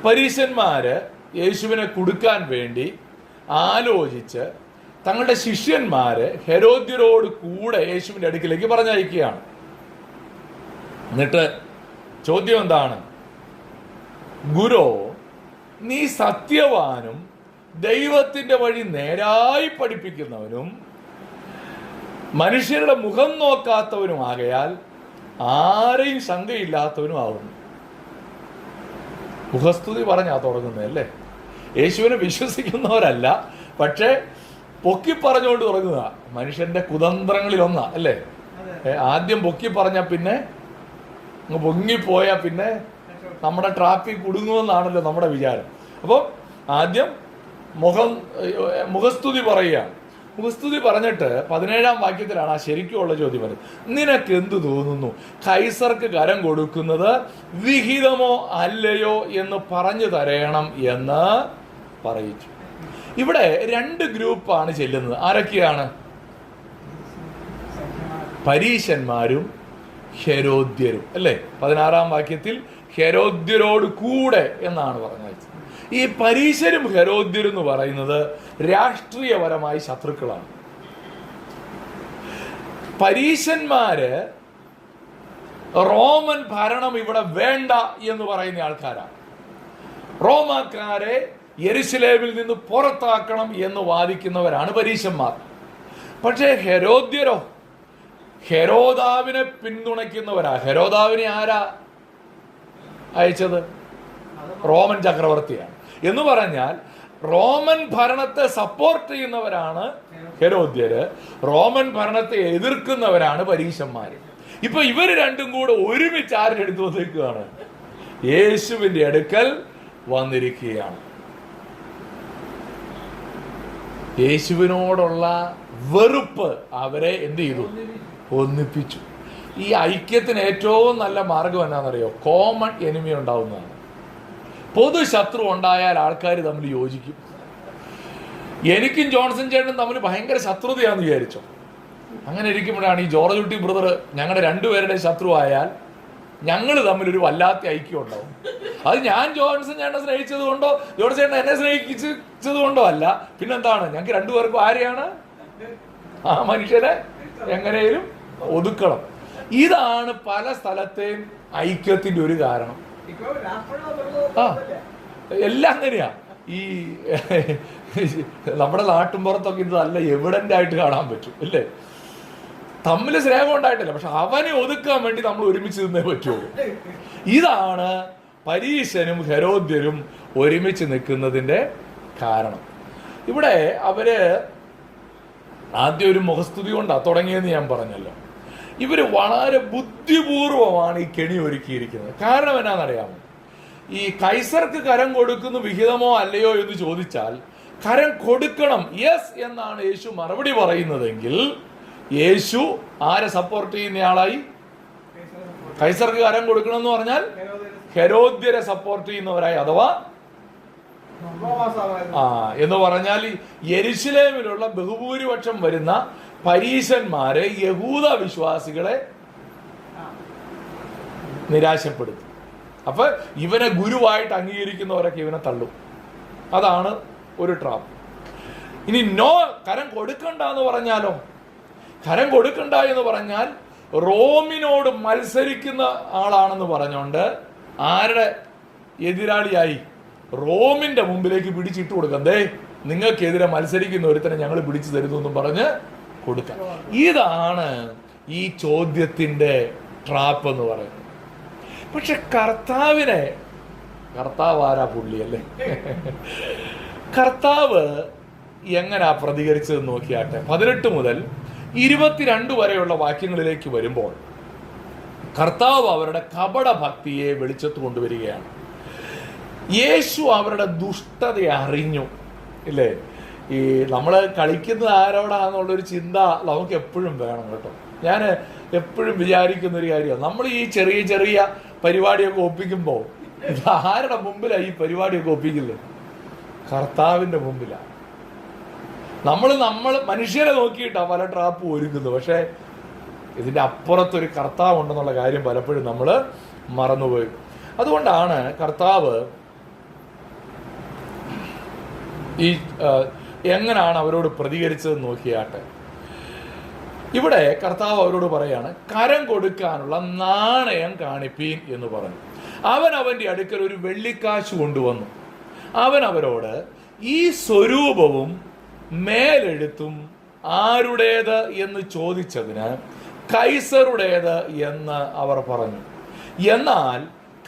Speaker 1: പരീശന്മാര് യേശുവിനെ കൊടുക്കാൻ വേണ്ടി ആലോചിച്ച് തങ്ങളുടെ ശിഷ്യന്മാര് ഹെരോദ്യരോട് കൂടെ യേശുവിൻ്റെ അടുക്കിലേക്ക് പറഞ്ഞയക്കുകയാണ്. എന്നിട്ട് ചോദ്യം എന്താണ്? ഗുരോ, നീ സത്യവാനും ദൈവത്തിന്റെ വഴി നേരായി പഠിപ്പിക്കുന്നവനും മനുഷ്യരുടെ മുഖം നോക്കാത്തവനുമാകയാൽ ആരെയും ശങ്കയില്ലാത്തവനും ആവുന്നു. മുഖസ്തുതി പറഞ്ഞാ തുടങ്ങുന്നത് അല്ലേ? യേശുവിനെ വിശ്വസിക്കുന്നവരല്ല, പക്ഷേ പൊക്കി പറഞ്ഞുകൊണ്ട് തുടങ്ങുക. മനുഷ്യന്റെ കുതന്ത്രങ്ങളിൽ ഒന്നാ അല്ലേ? ആദ്യം പൊക്കി പറഞ്ഞാൽ പിന്നെ പൊങ്ങിപ്പോയാൽ പിന്നെ നമ്മുടെ ട്രാഫിക് കുടുങ്ങുമെന്നാണല്ലോ നമ്മുടെ വിചാരം. അപ്പോൾ ആദ്യം മുഖസ്തുതി പറയുകയാണ്. മുഖസ്തുതി പറഞ്ഞിട്ട് 17-ാം വാക്യത്തിലാണ് ആ ശരിക്കുമുള്ള ചോദ്യം വരുന്നത്. നിനക്ക് എന്തു തോന്നുന്നു? കൈസർക്ക് കരം കൊടുക്കുന്നത് വിഹിതമോ അല്ലയോ എന്ന് പറഞ്ഞു തരയണം എന്ന് പറയിച്ചു. ഇവിടെ 2 ഗ്രൂപ്പാണ് ചെല്ലുന്നത്. ആരൊക്കെയാണ്? പരീശന്മാരും ഹെരോദ്യരും അല്ലേ? 16-ാം വാക്യത്തിൽ ഹെരോദ്യരോട് കൂടെ എന്നാണ് പറഞ്ഞത്. ഈ പരീശരും ഹെരോദ്യരും എന്ന് പറയുന്നത് രാഷ്ട്രീയപരമായി ശത്രുക്കളാണ്. പരീശന്മാര് റോമൻ ഭരണം ഇവിടെ വേണ്ട എന്ന് പറയുന്ന ആൾക്കാരാണ്. റോമാക്കാരെ യെരുശലേമിൽ നിന്ന് പുറത്താക്കണം എന്ന് വാദിക്കുന്നവരാണ് പരീശന്മാർ. പക്ഷേ ഹെരോദ്യരോ ഹെരോദാവിനെ പിന്തുണയ്ക്കുന്നവരാ. ഹെരോദാവിനെ ആരാ അയച്ചത്? റോമൻ ചക്രവർത്തിയാണ്. എന്ന് പറഞ്ഞാൽ റോമൻ ഭരണത്തെ സപ്പോർട്ട് ചെയ്യുന്നവരാണ് ഹെരോദ്യര്, റോമൻ ഭരണത്തെ എതിർക്കുന്നവരാണ് പരീശന്മാര്. ഇപ്പൊ ഇവര് രണ്ടും കൂടെ ഒരുമിച്ച് ആരുടെ അടുത്ത് വന്നിരിക്കുകയാണ്? യേശുവിന്റെ അടുക്കൽ വന്നിരിക്കുകയാണ്. യേശുവിനോടുള്ള വെറുപ്പ് അവരെ എന്ത് ചെയ്തു? ഒന്നിപ്പിച്ചു. ഈ ഐക്യത്തിന് ഏറ്റവും നല്ല മാർഗം എന്നാണെന്നറിയോ? കോമൺ എനിമി ഉണ്ടാവുന്നതാണ്. പൊതു ശത്രു ഉണ്ടായാൽ ആൾക്കാർ തമ്മിൽ യോജിക്കും. എനിക്കും ജോൺസൺ ചേട്ടനും തമ്മിൽ ഭയങ്കര ശത്രുതയാണെന്ന് വിചാരിച്ചോ? അങ്ങനെ ഇരിക്കുമ്പോഴാണ് ഈ ജോർജ് കുട്ടി ബ്രദർ ഞങ്ങളുടെ രണ്ടുപേരുടെ ശത്രുവായാൽ ഞങ്ങൾ തമ്മിലൊരു വല്ലാത്ത ഐക്യം ഉണ്ടാവും. അത് ഞാൻ ജോൺസൺ ചേട്ടനെ സ്നേഹിച്ചത് കൊണ്ടോ ജോൺസൺ ചേട്ടൻ എന്നെ സ്നേഹിച്ചത് കൊണ്ടോ അല്ല. പിന്നെന്താണ്? ഞങ്ങൾക്ക് രണ്ടുപേർക്കും ആരെയാണ്? ആ മനുഷ്യനെ എങ്ങനെയും ഒതുക്കണം. ഇതാണ് പല സ്ഥലത്തെയും ഐക്യത്തിന്റെ ഒരു കാരണം. ആ എല്ലാം അങ്ങനെയാ. ഈ നമ്മുടെ നാട്ടിൻപുറത്തൊക്കെ ഇത് നല്ല എവിഡന്റ് ആയിട്ട് കാണാൻ പറ്റും അല്ലേ? തമ്മിൽ സ്നേഹം ഉണ്ടായിട്ടില്ല, പക്ഷെ അവനെ ഒതുക്കാൻ വേണ്ടി നമ്മൾ ഒരുമിച്ച് നിന്നേ പറ്റുള്ളൂ. ഇതാണ് പരീശനും ഹെരോദ്യരും ഒരുമിച്ച് നിൽക്കുന്നതിൻ്റെ കാരണം. ഇവിടെ അവര് ആദ്യം ഒരു മുഖസ്തുതി കൊണ്ടാണ് തുടങ്ങിയെന്ന് ഞാൻ പറഞ്ഞല്ലോ. ഇവർ വളരെ ബുദ്ധിപൂർവമാണ് ഈ കെണി ഒരുക്കിയിരിക്കുന്നത്. കാരണം എന്നാണെന്നറിയാമോ? ഈ കൈസർക്ക് കരം കൊടുക്കുന്ന വിഹിതമോ അല്ലയോ എന്ന് ചോദിച്ചാൽ കരം കൊടുക്കണം, യെസ് എന്നാണ് യേശു മറുപടി പറയുന്നതെങ്കിൽ യേശു ആരെ സപ്പോർട്ട് ചെയ്യുന്നയാളായി? കൈസർക്ക് കരം കൊടുക്കണം എന്ന് പറഞ്ഞാൽ ഹെരോദ്യരെ സപ്പോർട്ട് ചെയ്യുന്നവരായി, അഥവാ എന്ന് പറഞ്ഞാൽ യെരുശലേമിലുള്ള ബഹുഭൂരിപക്ഷം വരുന്ന പരീശന്മാരെ, യഹൂദ വിശ്വാസികളെ നിരാശപ്പെടുത്തും. അപ്പൊ ഇവനെ ഗുരുവായിട്ട് അംഗീകരിക്കുന്നവരൊക്കെ ഇവനെ തള്ളും. അതാണ് ഒരു ട്രാപ്പ്. ഇനി നോ, കരം കൊടുക്കണ്ട എന്ന് പറഞ്ഞാലോ? കരം കൊടുക്കണ്ട എന്ന് പറഞ്ഞാൽ റോമിനോട് മത്സരിക്കുന്ന ആളാണെന്ന് പറഞ്ഞുകൊണ്ട് ആരുടെ എതിരാളിയായി? റോമിന്റെ മുമ്പിലേക്ക് പിടിച്ചിട്ട് കൊടുക്കാം. ദേ, നിങ്ങൾക്കെതിരെ മത്സരിക്കുന്ന ഒരുത്തനെ ഞങ്ങൾ പിടിച്ചു തരുന്നു എന്നും പറഞ്ഞ് കൊടുക്കാം. ഇതാണ് ഈ ചോദ്യത്തിന്റെ ട്രാപ്പ് എന്ന് പറയുന്നത്. പക്ഷെ കർത്താവ് ആരാ? പുള്ളിയല്ലേ. കർത്താവ് എങ്ങനാ പ്രതികരിച്ചതെന്ന് നോക്കിയാട്ടെ. 18 മുതൽ 22 വരെയുള്ള വാക്യങ്ങളിലേക്ക് വരുമ്പോൾ കർത്താവ് അവരുടെ കപട ഭക്തിയെ വെളിച്ചത്ത് കൊണ്ടുവരികയാണ്. യേശു അവരുടെ ദുഷ്ടതയെ അറിഞ്ഞു, ഇല്ലേ? ഈ നമ്മൾ കളിക്കുന്നത് ആരോടാന്നുള്ളൊരു ചിന്ത നമുക്ക് എപ്പോഴും വേണം കേട്ടോ. ഞാൻ എപ്പോഴും വിചാരിക്കുന്ന ഒരു കാര്യമാണ്, നമ്മൾ ഈ ചെറിയ ചെറിയ പരിപാടിയൊക്കെ ഒപ്പിക്കുമ്പോൾ ഇത് ആരുടെ മുമ്പിലാണ് ഈ പരിപാടിയൊക്കെ ഒപ്പിക്കുന്നത്? കർത്താവിൻ്റെ മുമ്പിലാണ്. നമ്മൾ മനുഷ്യരെ നോക്കിയിട്ടാണ് പല ട്രാപ്പും ഒരുക്കുന്നത്. പക്ഷേ ഇതിൻ്റെ അപ്പുറത്തൊരു കർത്താവ് ഉണ്ടെന്നുള്ള കാര്യം പലപ്പോഴും നമ്മൾ മറന്നുപോയി. അതുകൊണ്ടാണ് കർത്താവ് ഈ എങ്ങനെയാണ് അവരോട് പ്രതികരിച്ചതെന്ന് നോക്കിയാട്ടെ. ഇവിടെ കർത്താവ് അവരോട് പറയാണ്, കരം കൊടുക്കാനുള്ള നാണയം കാണിപ്പീൻ എന്ന് പറഞ്ഞു. അവൻ്റെ അടുക്കൽ ഒരു വെള്ളിക്കാശ് കൊണ്ടുവന്നു. അവൻ അവരോട്, ഈ സ്വരൂപവും മേലെഴുത്തും ആരുടേത് എന്ന് ചോദിച്ചതിന് കൈസറുടേത് എന്ന് അവർ പറഞ്ഞു. എന്നാൽ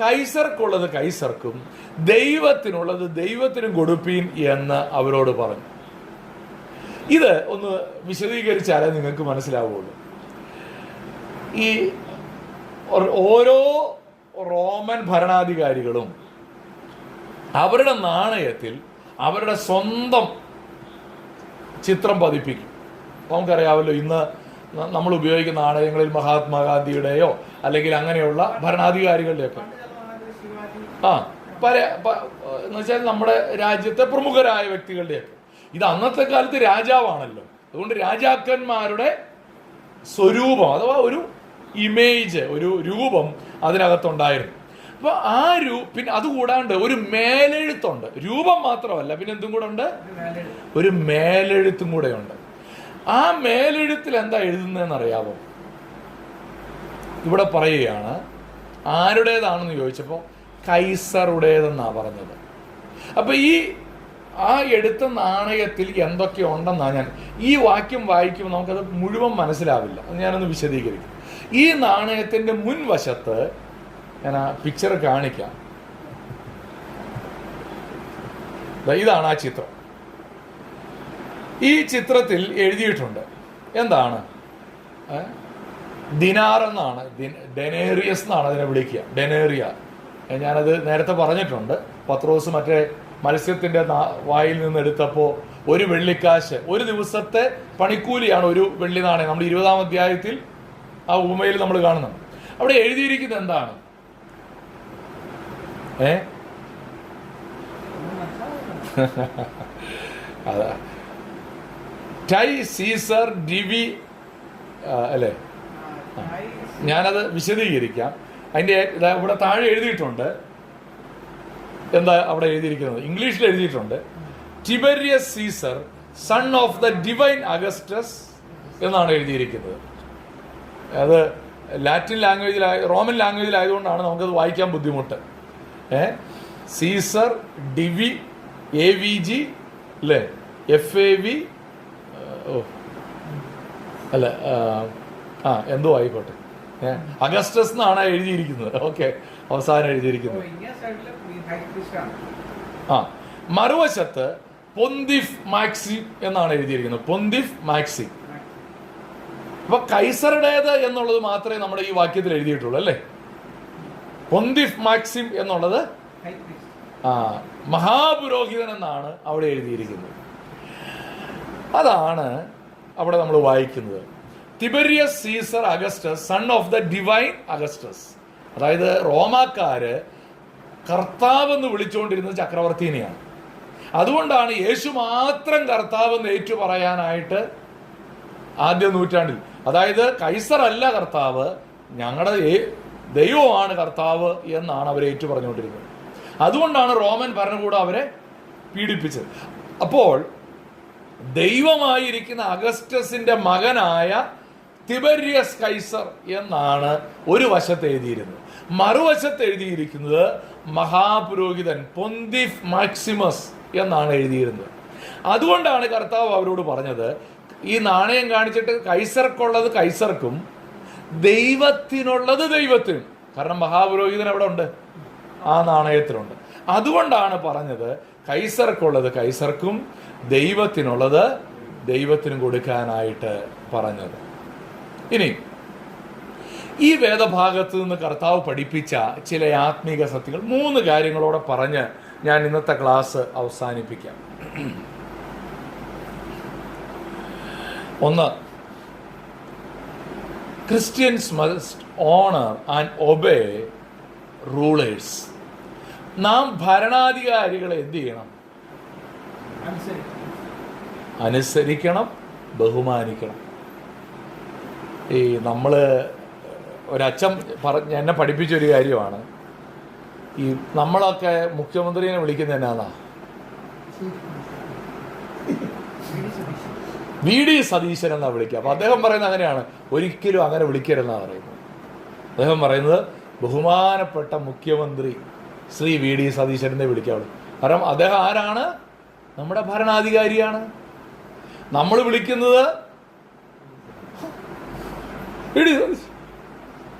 Speaker 1: കൈസർക്കുള്ളത് കൈസർക്കും ദൈവത്തിനുള്ളത് ദൈവത്തിനും കൊടുപ്പീൻ എന്ന് അവരോട് പറഞ്ഞു. ഇത് ഒന്ന് വിശദീകരിച്ചാലേ നിങ്ങൾക്ക് മനസ്സിലാവുള്ളൂ. ഈ ഓരോ റോമൻ ഭരണാധികാരികളും അവരുടെ നാണയത്തിൽ അവരുടെ സ്വന്തം ചിത്രം പതിപ്പിക്കും. നമുക്കറിയാമല്ലോ, ഇന്ന് നമ്മൾ ഉപയോഗിക്കുന്ന നാണയങ്ങളിൽ മഹാത്മാഗാന്ധിയുടെയോ അല്ലെങ്കിൽ അങ്ങനെയുള്ള ഭരണാധികാരികളുടെയൊക്കെ എന്ന് വെച്ചാൽ നമ്മുടെ രാജ്യത്തെ പ്രമുഖരായ വ്യക്തികളുടെയൊക്കെ. ഇത് അന്നത്തെ കാലത്ത് രാജാവാണല്ലോ, അതുകൊണ്ട് രാജാക്കന്മാരുടെ സ്വരൂപം അഥവാ ഒരു ഇമേജ്, ഒരു രൂപം അതിനകത്തുണ്ടായിരുന്നു. അപ്പോൾ പിന്നെ അതുകൂടാണ്ട് ഒരു മേലെഴുത്തുണ്ട്. രൂപം മാത്രമല്ല, പിന്നെ എന്തും കൂടെ ഉണ്ട്? ഒരു മേലെഴുത്തും കൂടെ ഉണ്ട്. ആ മേലെഴുത്തിൽ എന്താ എഴുതുന്നതെന്ന് അറിയാമോ? ഇവിടെ പറയുകയാണ്, ആരുടേതാണെന്ന് ചോദിച്ചപ്പോൾ കൈസറുടേതെന്നാണ് പറഞ്ഞത്. അപ്പോൾ ആ എടുത്ത നാണയത്തിൽ എന്തൊക്കെ ഉണ്ടെന്നാണ് ഈ വാക്യം വായിക്കുമ്പോൾ നമുക്കത് മുഴുവൻ മനസ്സിലാവില്ല. ഞാനൊന്ന് വിശദീകരിക്കും. ഈ നാണയത്തിൻ്റെ മുൻവശത്ത് ഞാൻ ആ പിക്ചർ കാണിക്കാം. ഇതാണ് ആ ചിത്രം. ഈ ചിത്രത്തിൽ എഴുതിയിട്ടുണ്ട് എന്താണ്? ദിനാർ എന്നാണ്, ഡെനേറിയസ് എന്നാണ് അതിനെ വിളിക്കുക, ഡെനേറിയ. ഞാനത് നേരത്തെ പറഞ്ഞിട്ടുണ്ട്. പത്രോസ് മറ്റേ മത്സ്യത്തിൻ്റെ വായിൽ നിന്ന് എടുത്തപ്പോൾ ഒരു വെള്ളിക്കാശ്, ഒരു ദിവസത്തെ പണിക്കൂലിയാണ് ഒരു വെള്ളി നാണയം. നമ്മൾ 20-ാം അധ്യായത്തിൽ ആ ഉപമയിൽ നമ്മൾ കാണുന്നത്. അവിടെ എഴുതിയിരിക്കുന്നത് എന്താണ്? അതാ ടൈ സീസർ ഡിവി അല്ലേ? ഞാനത് വിശദീകരിക്കാം. അതിൻ്റെ ഇവിടെ താഴെ എഴുതിയിട്ടുണ്ട്. എന്താ അവിടെ എഴുതിയിരിക്കുന്നത്? ഇംഗ്ലീഷിൽ എഴുതിയിട്ടുണ്ട്, Tiberius Caesar son of the divine Augustus എന്നാണ് എഴുതിയിരിക്കുന്നത്. അത് ലാറ്റിൻ റോമൻ ലാംഗ്വേജിലായതുകൊണ്ടാണ് നമുക്കത് വായിക്കാൻ ബുദ്ധിമുട്ട്. സീസർ ഡിവി AVG അല്ലേ? FAV അല്ല എന്തോ ആയിക്കോട്ടെ. അഗസ്റ്റസ് എന്നാണ് എഴുതിയിരിക്കുന്നത്. ഓക്കെ, അവസാനം എഴുതിയിരിക്കുന്നത്. മറുവശത്ത് പൊന്തിഫ് മാക്സി എന്നാണ് എഴുതിയിരിക്കുന്നത്. പൊന്തിഫ് മാക്സി. അപ്പൊ കൈസറുടേത് എന്നുള്ളത് മാത്രമേ നമ്മുടെ ഈ വാക്യത്തിൽ എഴുതിയിട്ടുള്ളൂ അല്ലേ? പൊന്തിഫ് മാക്സിം എന്നുള്ളത് മഹാപുരോഹിതൻ എന്നാണ് അവിടെ എഴുതിയിരിക്കുന്നത്. അതാണ് അവിടെ നമ്മൾ വായിക്കുന്നത്. Tiberius Caesar Augustus, son of the divine Augustus. അതായത് റോമാക്കാര് കർത്താവ് എന്ന് വിളിച്ചുകൊണ്ടിരുന്നത് ചക്രവർത്തിനെയാണ്. അതുകൊണ്ടാണ് യേശു മാത്രം കർത്താവ് എന്ന് ഏറ്റു പറയാനായിട്ട് ആദ്യ നൂറ്റാണ്ടിൽ, അതായത് കൈസർ അല്ല കർത്താവ്, ഞങ്ങളുടെ ദൈവമാണ് കർത്താവ് എന്നാണ് അവർ ഏറ്റു പറഞ്ഞുകൊണ്ടിരുന്നത്. അതുകൊണ്ടാണ് റോമൻ ഭരണകൂടം അവരെ പീഡിപ്പിച്ചത്. അപ്പോൾ ദൈവമായിരിക്കുന്ന അഗസ്റ്റസിന്റെ മകനായ തിബരിയസ് കൈസർ എന്നാണ് ഒരു വശത്ത് എഴുതിയിരുന്നത്. മറുവശത്ത് എഴുതിയിരിക്കുന്നത് മഹാപുരോഹിതൻ പൊന്തിഫ് മാക്സിമസ് എന്നാണ് എഴുതിയിരുന്നത്. അതുകൊണ്ടാണ് കർത്താവ് അവരോട് പറഞ്ഞത്, ഈ നാണയം കാണിച്ചിട്ട് കൈസർക്കുള്ളത് കൈസർക്കും ദൈവത്തിനുള്ളത് ദൈവത്തിനും. കാരണം മഹാപുരോഹിതൻ എവിടെ ഉണ്ട്? ആ നാണയത്തിലുണ്ട്. അതുകൊണ്ടാണ് പറഞ്ഞത് കൈസർക്കുള്ളത് കൈസർക്കും ദൈവത്തിനുള്ളത് ദൈവത്തിനും കൊടുക്കാനായിട്ട് പറഞ്ഞത്. ഇനി ഈ വേദഭാഗത്ത് നിന്ന് കർത്താവ് പഠിപ്പിച്ച ചില ആത്മീക സത്യങ്ങൾ 3 കാര്യങ്ങളോടെ പറഞ്ഞ് ഞാൻ ഇന്നത്തെ ക്ലാസ് അവസാനിപ്പിക്കാം. 1, Christians must honour and obey rulers. നാം ഭരണാധികാരികളെ എന്ത് ചെയ്യണം? അനുസരിക്കണം, ബഹുമാനിക്കണം. ഈ നമ്മൾ ഒരച്ഛൻ എന്നെ പഠിപ്പിച്ചൊരു കാര്യമാണ്, ഈ നമ്മളൊക്കെ മുഖ്യമന്ത്രിനെ വിളിക്കുന്നത് എന്നാ? VD സതീശൻ എന്നാ വിളിക്കുക. അപ്പൊ അദ്ദേഹം പറയുന്നത് അങ്ങനെയാണ്, ഒരിക്കലും അങ്ങനെ വിളിക്കരുതെന്നാണ് പറയുന്നത്. അദ്ദേഹം പറയുന്നത് ബഹുമാനപ്പെട്ട മുഖ്യമന്ത്രി ശ്രീ VD സതീശൻ എന്നേ വിളിക്കാവുള്ളൂ. കാരണം അദ്ദേഹം ആരാണ്? നമ്മുടെ ഭരണാധികാരിയാണ്. നമ്മൾ വിളിക്കുന്നത്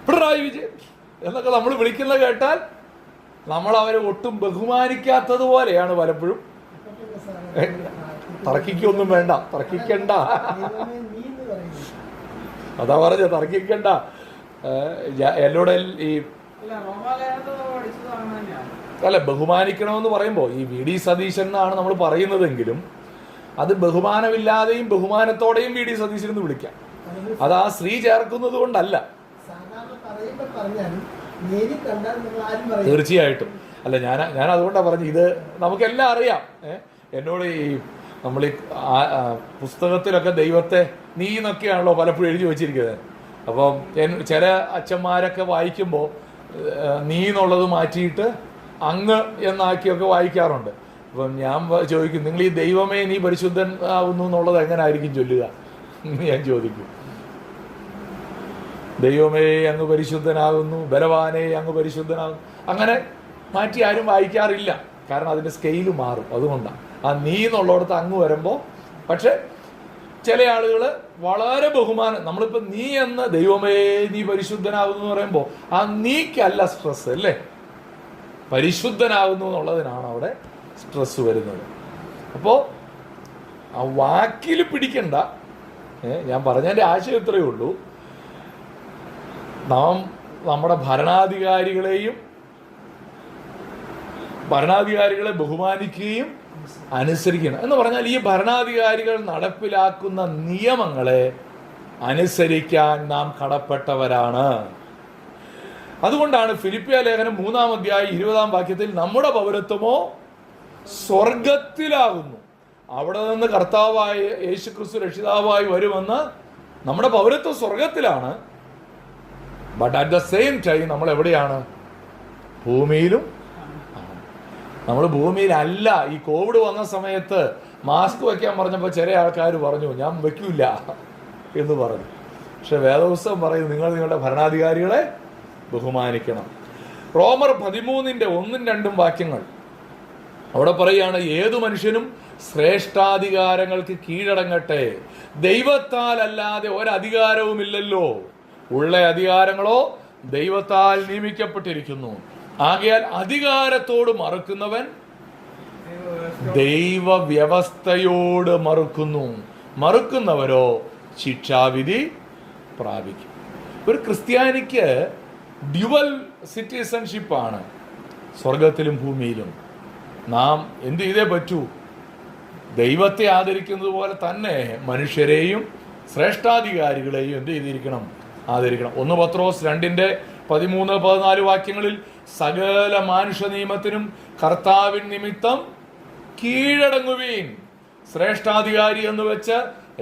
Speaker 1: പിണറായി വിജയൻ എന്നൊക്കെ നമ്മൾ വിളിക്കുന്നത് കേട്ടാൽ നമ്മൾ അവരെ ഒട്ടും ബഹുമാനിക്കാത്തതുപോലെയാണ് പലപ്പോഴും. തർക്കിക്കൊന്നും വേണ്ട, തർക്കിക്കണ്ട, അതാ പറഞ്ഞ തർക്കിക്കണ്ട. എന്നോട് ഈ അല്ല, ബഹുമാനിക്കണമെന്ന് പറയുമ്പോൾ ഈ VD സതീശൻ എന്നാണ് നമ്മൾ പറയുന്നതെങ്കിലും അത് ബഹുമാനമില്ലാതെയും ബഹുമാനത്തോടെയും VD സതീശൻ എന്ന് വിളിക്കാം. അത് ആ സ്ത്രീ ചേർക്കുന്നത് കൊണ്ടല്ല, തീർച്ചയായിട്ടും അല്ല. ഞാൻ അതുകൊണ്ടാണ് പറഞ്ഞു, ഇത് നമുക്കെല്ലാം അറിയാം. എന്നോട് ഈ നമ്മൾ ഈ പുസ്തകത്തിലൊക്കെ ദൈവത്തെ നീ എന്നൊക്കെയാണല്ലോ പലപ്പോഴും എഴുതി വെച്ചിരിക്കുന്നത്. അപ്പം ചില അച്ഛന്മാരൊക്കെ വായിക്കുമ്പോൾ നീ എന്നുള്ളത് മാറ്റിയിട്ട് അങ്ങ് എന്നാക്കിയൊക്കെ വായിക്കാറുണ്ട്. അപ്പം ഞാൻ ചോദിക്കും, നിങ്ങൾ ഈ ദൈവമേ നീ പരിശുദ്ധൻ ആവുന്നു എന്നുള്ളത് എങ്ങനെ ആയിരിക്കും ചൊല്ലുക എന്ന് ഞാൻ ചോദിക്കും. ദൈവമേ അങ്ങ് പരിശുദ്ധനാകുന്നു, ബലവാനേ അങ്ങ് പരിശുദ്ധനാകുന്നു, അങ്ങനെ മാറ്റി ആരും വായിക്കാറില്ല. കാരണം അതിൻ്റെ സ്കെയില് മാറും. അതുകൊണ്ടാണ് ആ നീ എന്നുള്ളിടത്ത് അങ്ങ് വരുമ്പോൾ. പക്ഷെ ചില ആളുകൾ വളരെ ബഹുമാനം, നമ്മളിപ്പോൾ നീ എന്ന് ദൈവമേ നീ പരിശുദ്ധനാകുന്നു എന്ന് പറയുമ്പോൾ ആ നീക്കല്ല സ്ട്രെസ് അല്ലേ, പരിശുദ്ധനാകുന്നു എന്നുള്ളതിനാണ് അവിടെ സ്ട്രെസ് വരുന്നത്. അപ്പോൾ ആ വാക്കിൽ പിടിക്കണ്ട. ഞാൻ പറഞ്ഞതിൻ്റെ ആശയം ഇത്രയേ ഉള്ളൂ, നാം നമ്മുടെ ഭരണാധികാരികളെ ബഹുമാനിക്കുകയും അനുസരിക്കണം. എന്ന് പറഞ്ഞാൽ ഈ ഭരണാധികാരികൾ നടപ്പിലാക്കുന്ന നിയമങ്ങളെ അനുസരിക്കാൻ നാം കടപ്പെട്ടവരാണ്. അതുകൊണ്ടാണ് ഫിലിപ്പിയ ലേഖനം 3-ാം അധ്യായം 20-ാം വാക്യത്തിൽ നമ്മുടെ പൗരത്വമോ സ്വർഗത്തിലാകുന്നു, അവിടെ നിന്ന് കർത്താവായ യേശുക്രിസ്തു രക്ഷിതാവായി വരുമെന്ന്. നമ്മുടെ പൗരത്വം സ്വർഗത്തിലാണ്. But at the same time നമ്മൾ എവിടെയാണ്? ഭൂമിയിലും. നമ്മൾ ഭൂമിയിലല്ല. ഈ കോവിഡ് വന്ന സമയത്ത് മാസ്ക് വയ്ക്കാൻ പറഞ്ഞപ്പോൾ ചില ആൾക്കാർ പറഞ്ഞു ഞാൻ വയ്ക്കില്ല എന്ന് പറഞ്ഞു. പക്ഷെ വേദപുസ്തകം പറയും നിങ്ങൾ നിങ്ങളുടെ ഭരണാധികാരികളെ ബഹുമാനിക്കണം. റോമർ 13-ന്റെ 1-2 വാക്യങ്ങൾ അവിടെ പറയുകയാണ്, ഏതു മനുഷ്യനും ശ്രേഷ്ഠാധികാരങ്ങൾക്ക് കീഴടങ്ങട്ടെ, ദൈവത്താൽ അല്ലാതെ ഒരധികാരവുമില്ലല്ലോ. ഉള്ള അധികാരങ്ങളോ ദൈവത്താൽ നിയമിക്കപ്പെട്ടിരിക്കുന്നു. ആകയാൽ അധികാരത്തോട് മറുക്കുന്നവൻ ദൈവവ്യവസ്ഥയോട് മറുക്കുന്നു. മറുക്കുന്നവരോ ശിക്ഷാവിധി പ്രാപിക്കും. ഒരു ക്രിസ്ത്യാനിക്ക് ഡ്യുവൽ സിറ്റിസൺഷിപ്പാണ്, സ്വർഗത്തിലും ഭൂമിയിലും. നാം എന്ത് ചെയ്തേ പറ്റൂ? ദൈവത്തെ ആദരിക്കുന്നത് പോലെ തന്നെ മനുഷ്യരെയും ശ്രേഷ്ഠാധികാരികളെയും എന്ത് ചെയ്തിരിക്കണം? ആദരിക്കണം. 1 പത്രോസ് 2:13-14 വാക്യങ്ങളിൽ സകല മാനുഷ നിയമത്തിനും കർത്താവിൻ നിമിത്തം കീഴടങ്ങുവീൻ. ശ്രേഷ്ഠാധികാരി എന്ന് വെച്ച്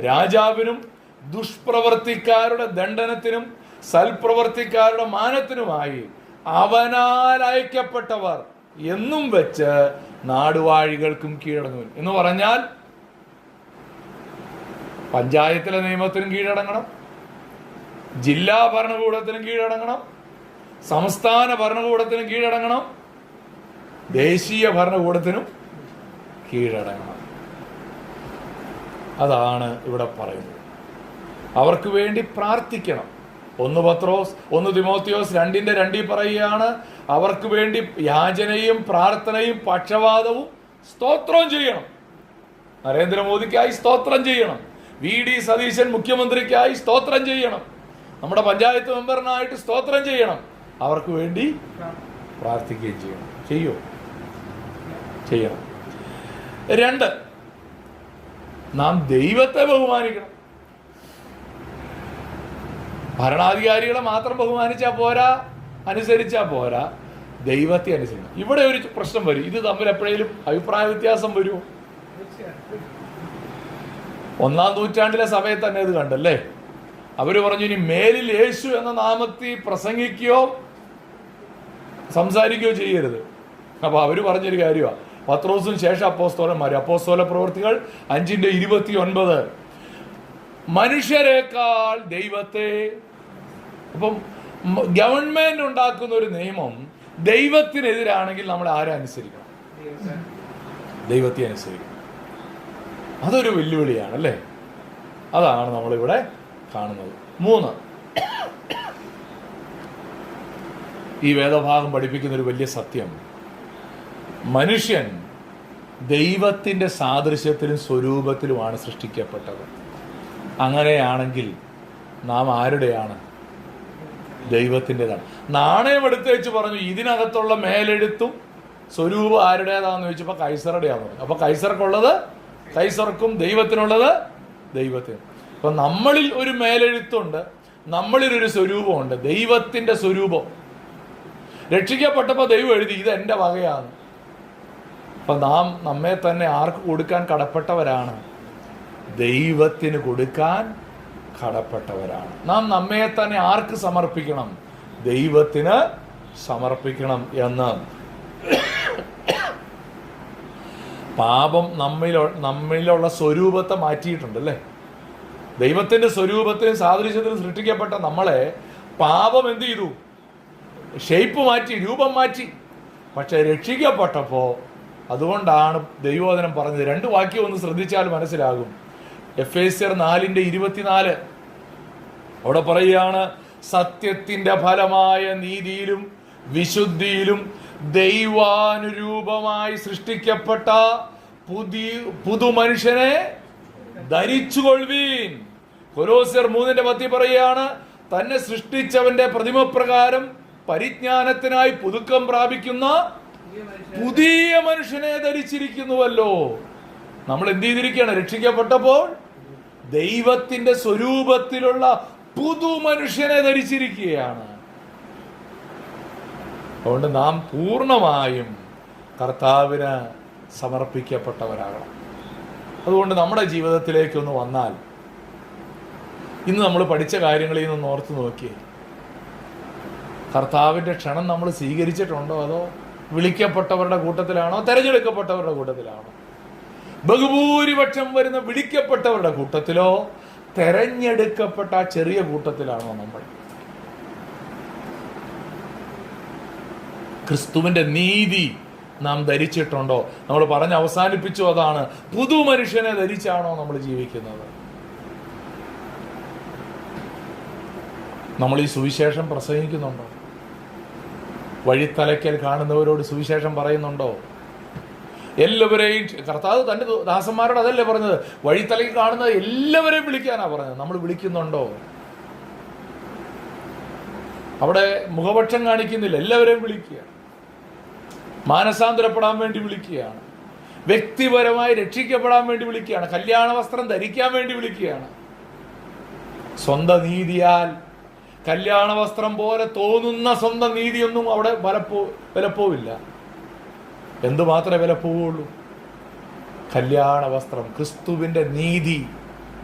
Speaker 1: രാജാവിനും ദുഷ്പ്രവർത്തിക്കാരുടെ ദണ്ഡനത്തിനും സൽപ്രവർത്തിക്കാരുടെ മാനത്തിനുമായി അവനാൽ അയക്കപ്പെട്ടവർ എന്നും വെച്ച് നാടുവാഴികൾക്കും കീഴടങ്ങുവൻ എന്ന് പറഞ്ഞാൽ പഞ്ചായത്തിലെ നിയമത്തിനും കീഴടങ്ങണം, ജില്ലാ ഭരണകൂടത്തിനും കീഴടങ്ങണം, സംസ്ഥാന ഭരണകൂടത്തിനും കീഴടങ്ങണം, ദേശീയ ഭരണകൂടത്തിനും കീഴടങ്ങണം. അതാണ് ഇവിടെ പറയുന്നത്. അവർക്ക് വേണ്ടി പ്രാർത്ഥിക്കണം. 1 തിമോത്തിയോസ് 2:2 പറയുകയാണ്, അവർക്ക് വേണ്ടി യാചനയും പ്രാർത്ഥനയും പക്ഷവാദവും സ്തോത്രവും ചെയ്യണം. നരേന്ദ്രമോദിക്കായി സ്തോത്രം ചെയ്യണം, VD സതീശൻ മുഖ്യമന്ത്രിക്കായി സ്തോത്രം ചെയ്യണം, നമ്മുടെ പഞ്ചായത്ത് മെമ്പറിനായിട്ട് സ്തോത്രം ചെയ്യണം, അവർക്ക് വേണ്ടി പ്രാർത്ഥിക്കുകയും ചെയ്യണം. ചെയ്യണം. 2, നാം ദൈവത്തെ ബഹുമാനിക്കണം. ഭരണാധികാരികളെ മാത്രം ബഹുമാനിച്ചാൽ പോരാ, അനുസരിച്ചാൽ പോരാ, ദൈവത്തെ അനുസരിക്കണം. ഇവിടെ ഒരു പ്രശ്നം വരും. ഇത് തമ്മിൽ എപ്പോഴേലും അഭിപ്രായ വ്യത്യാസം വരുമോ? 1-ാം നൂറ്റാണ്ടിലെ സഭയെ തന്നെ ഇത് കണ്ടല്ലേ. അവര് പറഞ്ഞു, ഇനി മേലിൽ യേശു എന്ന നാമത്തിൽ പ്രസംഗിക്കുകയോ സംസാരിക്കുകയോ ചെയ്യരുത്. അപ്പൊ അവര് പറഞ്ഞൊരു കാര്യമാണ്, പത്രോസും ശേഷം അപ്പോസ്തലന്മാര്. അപ്പോസ്തല പ്രവൃത്തികൾ 5:29 മനുഷ്യരെക്കാൾ ദൈവത്തെ. അപ്പം ഗവൺമെന്റ് ഉണ്ടാക്കുന്ന ഒരു നിയമം ദൈവത്തിനെതിരാണെങ്കിൽ നമ്മൾ ആരെ അനുസരിക്കണം? ദൈവത്തെ അനുസരിക്കണം. അതൊരു വെല്ലുവിളിയാണ് അല്ലേ. അതാണ് നമ്മളിവിടെ കാണുന്നത്. 3, ഈ വേദഭാഗം പഠിപ്പിക്കുന്ന ഒരു വലിയ സത്യം, മനുഷ്യൻ ദൈവത്തിൻ്റെ സാദൃശ്യത്തിലും സ്വരൂപത്തിലുമാണ് സൃഷ്ടിക്കപ്പെട്ടത്. അങ്ങനെയാണെങ്കിൽ നാം ആരുടെയാണ്? ദൈവത്തിൻ്റെതാണ്. നാണയം എടുത്ത് വെച്ച് പറഞ്ഞു, ഇതിനകത്തുള്ള മേലെഴുത്തും സ്വരൂപം ആരുടേതാണെന്ന് ചോദിച്ചപ്പോൾ കൈസറുടെയാണെന്ന് പറഞ്ഞു. അപ്പോൾ കൈസർക്കുള്ളത് കൈസർക്കും, ദൈവത്തിനുള്ളത് ദൈവത്തിനും. അപ്പം നമ്മളിൽ ഒരു മേലെഴുത്തുണ്ട്, നമ്മളിലൊരു സ്വരൂപമുണ്ട്, ദൈവത്തിൻ്റെ സ്വരൂപം. രക്ഷിക്കപ്പെട്ടപ്പോൾ ദൈവം എഴുതി ഇത് എൻ്റെ വകയാണ്. അപ്പം നാം നമ്മെ തന്നെ ആർക്ക് കൊടുക്കാൻ കടപ്പെട്ടവരാണ്? ദൈവത്തിന് കൊടുക്കാൻ കടപ്പെട്ടവരാണ്. നാം നമ്മെ തന്നെ ആർക്ക് സമർപ്പിക്കണം? ദൈവത്തിന് സമർപ്പിക്കണം എന്ന്. പാപം നമ്മിലുള്ള സ്വരൂപത്തെ മാറ്റിയിട്ടുണ്ട് അല്ലേ. ദൈവത്തിൻ്റെ സ്വരൂപത്തിനും സാദൃശ്യത്തിനും സൃഷ്ടിക്കപ്പെട്ട നമ്മളെ പാപം എന്ത് ചെയ്തു? ഷേപ്പ് മാറ്റി, രൂപം മാറ്റി. പക്ഷെ രക്ഷിക്കപ്പെട്ടപ്പോൾ, അതുകൊണ്ടാണ് ദൈവവചനം പറഞ്ഞത്. 2 വാക്യം ഒന്ന് ശ്രദ്ധിച്ചാൽ മനസ്സിലാകും. എഫേസ്യർ 4:24 അവിടെ പറയുകയാണ്, സത്യത്തിൻ്റെ ഫലമായ നീതിയിലും വിശുദ്ധിയിലും ദൈവാനുരൂപമായി സൃഷ്ടിക്കപ്പെട്ട പുതുമനുഷ്യനെ ധരിച്ചുകൊള്ളുവീൻ. കൊലോസ്യർ 3:10 പറയുകയാണ്, തന്നെ സൃഷ്ടിച്ചവന്റെ പ്രതിമപ്രകാരം പരിജ്ഞാനത്തിനായി പുതുക്കം പ്രാപിക്കുന്ന പുതിയ മനുഷ്യനെ ധരിച്ചിരിക്കുന്നുവല്ലോ. നമ്മൾ എന്ത് ചെയ്തിരിക്കുകയാണ്? രക്ഷിക്കപ്പെട്ടപ്പോൾ ദൈവത്തിന്റെ സ്വരൂപത്തിലുള്ള പുതുമനുഷ്യനെ ധരിച്ചിരിക്കുകയാണ്. അതുകൊണ്ട് നാം പൂർണ്ണമായും കർത്താവിന് സമർപ്പിക്കപ്പെട്ടവരാകണം. അതുകൊണ്ട് നമ്മുടെ ജീവിതത്തിലേക്കൊന്ന് വന്നാൽ, ഇന്ന് നമ്മൾ പഠിച്ച കാര്യങ്ങളിൽ നിന്ന് ഓർത്ത് നോക്കിയേ, കർത്താവിൻ്റെ ക്ഷണം നമ്മൾ സ്വീകരിച്ചിട്ടുണ്ടോ? അതോ വിളിക്കപ്പെട്ടവരുടെ കൂട്ടത്തിലാണോ? തെരഞ്ഞെടുക്കപ്പെട്ടവരുടെ കൂട്ടത്തിലാണോ? ബഹുഭൂരിപക്ഷം വരുന്ന വിളിക്കപ്പെട്ടവരുടെ കൂട്ടത്തിലോ തെരഞ്ഞെടുക്കപ്പെട്ട ആ ചെറിയ കൂട്ടത്തിലാണോ നമ്മൾ? ക്രിസ്തുവിൻ്റെ നീതി നാം ധരിച്ചിട്ടുണ്ടോ? നമ്മൾ പറഞ്ഞ് അവസാനിപ്പിച്ചു, അതാണ് പുതു മനുഷ്യനെ ധരിച്ചാണോ നമ്മൾ ജീവിക്കുന്നത്? നമ്മൾ ഈ സുവിശേഷം പ്രസംഗിക്കുന്നുണ്ടോ? വഴിത്തലയ്ക്കൽ കാണുന്നവരോട് സുവിശേഷം പറയുന്നുണ്ടോ? എല്ലാവരെയും കർത്താവ് തൻ്റെ ദാസന്മാരോട് അതല്ലേ പറഞ്ഞത്? വഴിത്തലയ്ക്ക് കാണുന്ന എല്ലാവരെയും വിളിക്കാനാണ് പറഞ്ഞത്. നമ്മൾ വിളിക്കുന്നുണ്ടോ? അവിടെ മുഖപക്ഷം കാണിക്കുന്നില്ല, എല്ലാവരെയും വിളിക്കുക. മാനസാന്തരപ്പെടാൻ വേണ്ടി വിളിക്കുകയാണ്. വ്യക്തിപരമായി രക്ഷിക്കപ്പെടാൻ വേണ്ടി വിളിക്കുകയാണ്. കല്യാണ വസ്ത്രം ധരിക്കാൻ വേണ്ടി വിളിക്കുകയാണ്. സ്വന്തം നീതിയാൽ കല്യാണ വസ്ത്രം പോലെ തോന്നുന്ന സ്വന്തം നീതിയൊന്നും അവിടെ വിലപ്പോവില്ല. എന്തുമാത്രമേ വിലപ്പോവുള്ളൂ? കല്യാണ വസ്ത്രം, ക്രിസ്തുവിൻ്റെ നീതി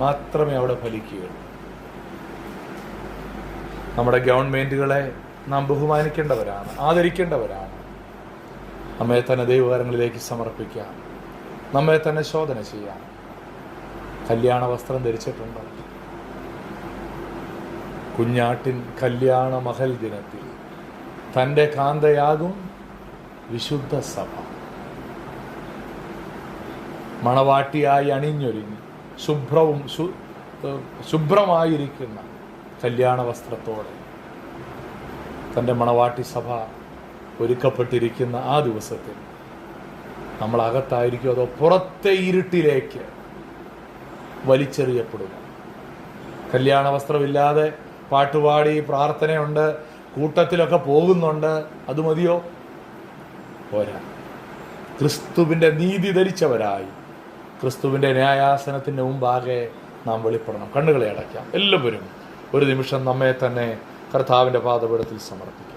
Speaker 1: മാത്രമേ അവിടെ ഫലിക്കുകയുള്ളൂ. നമ്മുടെ ഗവൺമെൻറ്റുകളെ നാം ബഹുമാനിക്കേണ്ടവരാണ്, ആദരിക്കേണ്ടവരാണ്. നമ്മെ തന്നെ ദൈവകരങ്ങളിലേക്ക് സമർപ്പിക്കാം, നമ്മെ തന്നെ ശോധന ചെയ്യാം. കല്യാണ വസ്ത്രം ധരിച്ചിട്ടുണ്ടോ? കുഞ്ഞാട്ടിൻ കല്യാണ മഹൽ ദിനത്തിൽ തൻ്റെ കാന്തയാകും വിശുദ്ധ സഭ മണവാട്ടിയായി അണിഞ്ഞൊരുങ്ങി ശുഭ്രമായിരിക്കുന്ന കല്യാണ വസ്ത്രത്തോടെ തൻ്റെ മണവാട്ടി സഭ ഒരുക്കപ്പെട്ടിരിക്കുന്ന ആ ദിവസത്തിൽ നമ്മൾ അകത്തായിരിക്കും, അതോ പുറത്തെ ഇരുട്ടിലേക്ക് വലിച്ചെറിയപ്പെടുക? കല്യാണ വസ്ത്രമില്ലാതെ പാട്ടുപാടി പ്രാർത്ഥനയുണ്ട്, കൂട്ടത്തിലൊക്കെ പോകുന്നുണ്ട്, അത് മതിയോ? പോരാ. ക്രിസ്തുവിൻ്റെ നീതി ധരിച്ചവരായി ക്രിസ്തുവിൻ്റെ ന്യായാസനത്തിൻ്റെ മുമ്പാകെ നാം വെളിപ്പെടണം. കണ്ണുകളെ അടയ്ക്കാം. എല്ലാവരും ഒരു നിമിഷം നമ്മെ തന്നെ കർത്താവിൻ്റെ പാദപീഠത്തിൽ സമർപ്പിക്കാം.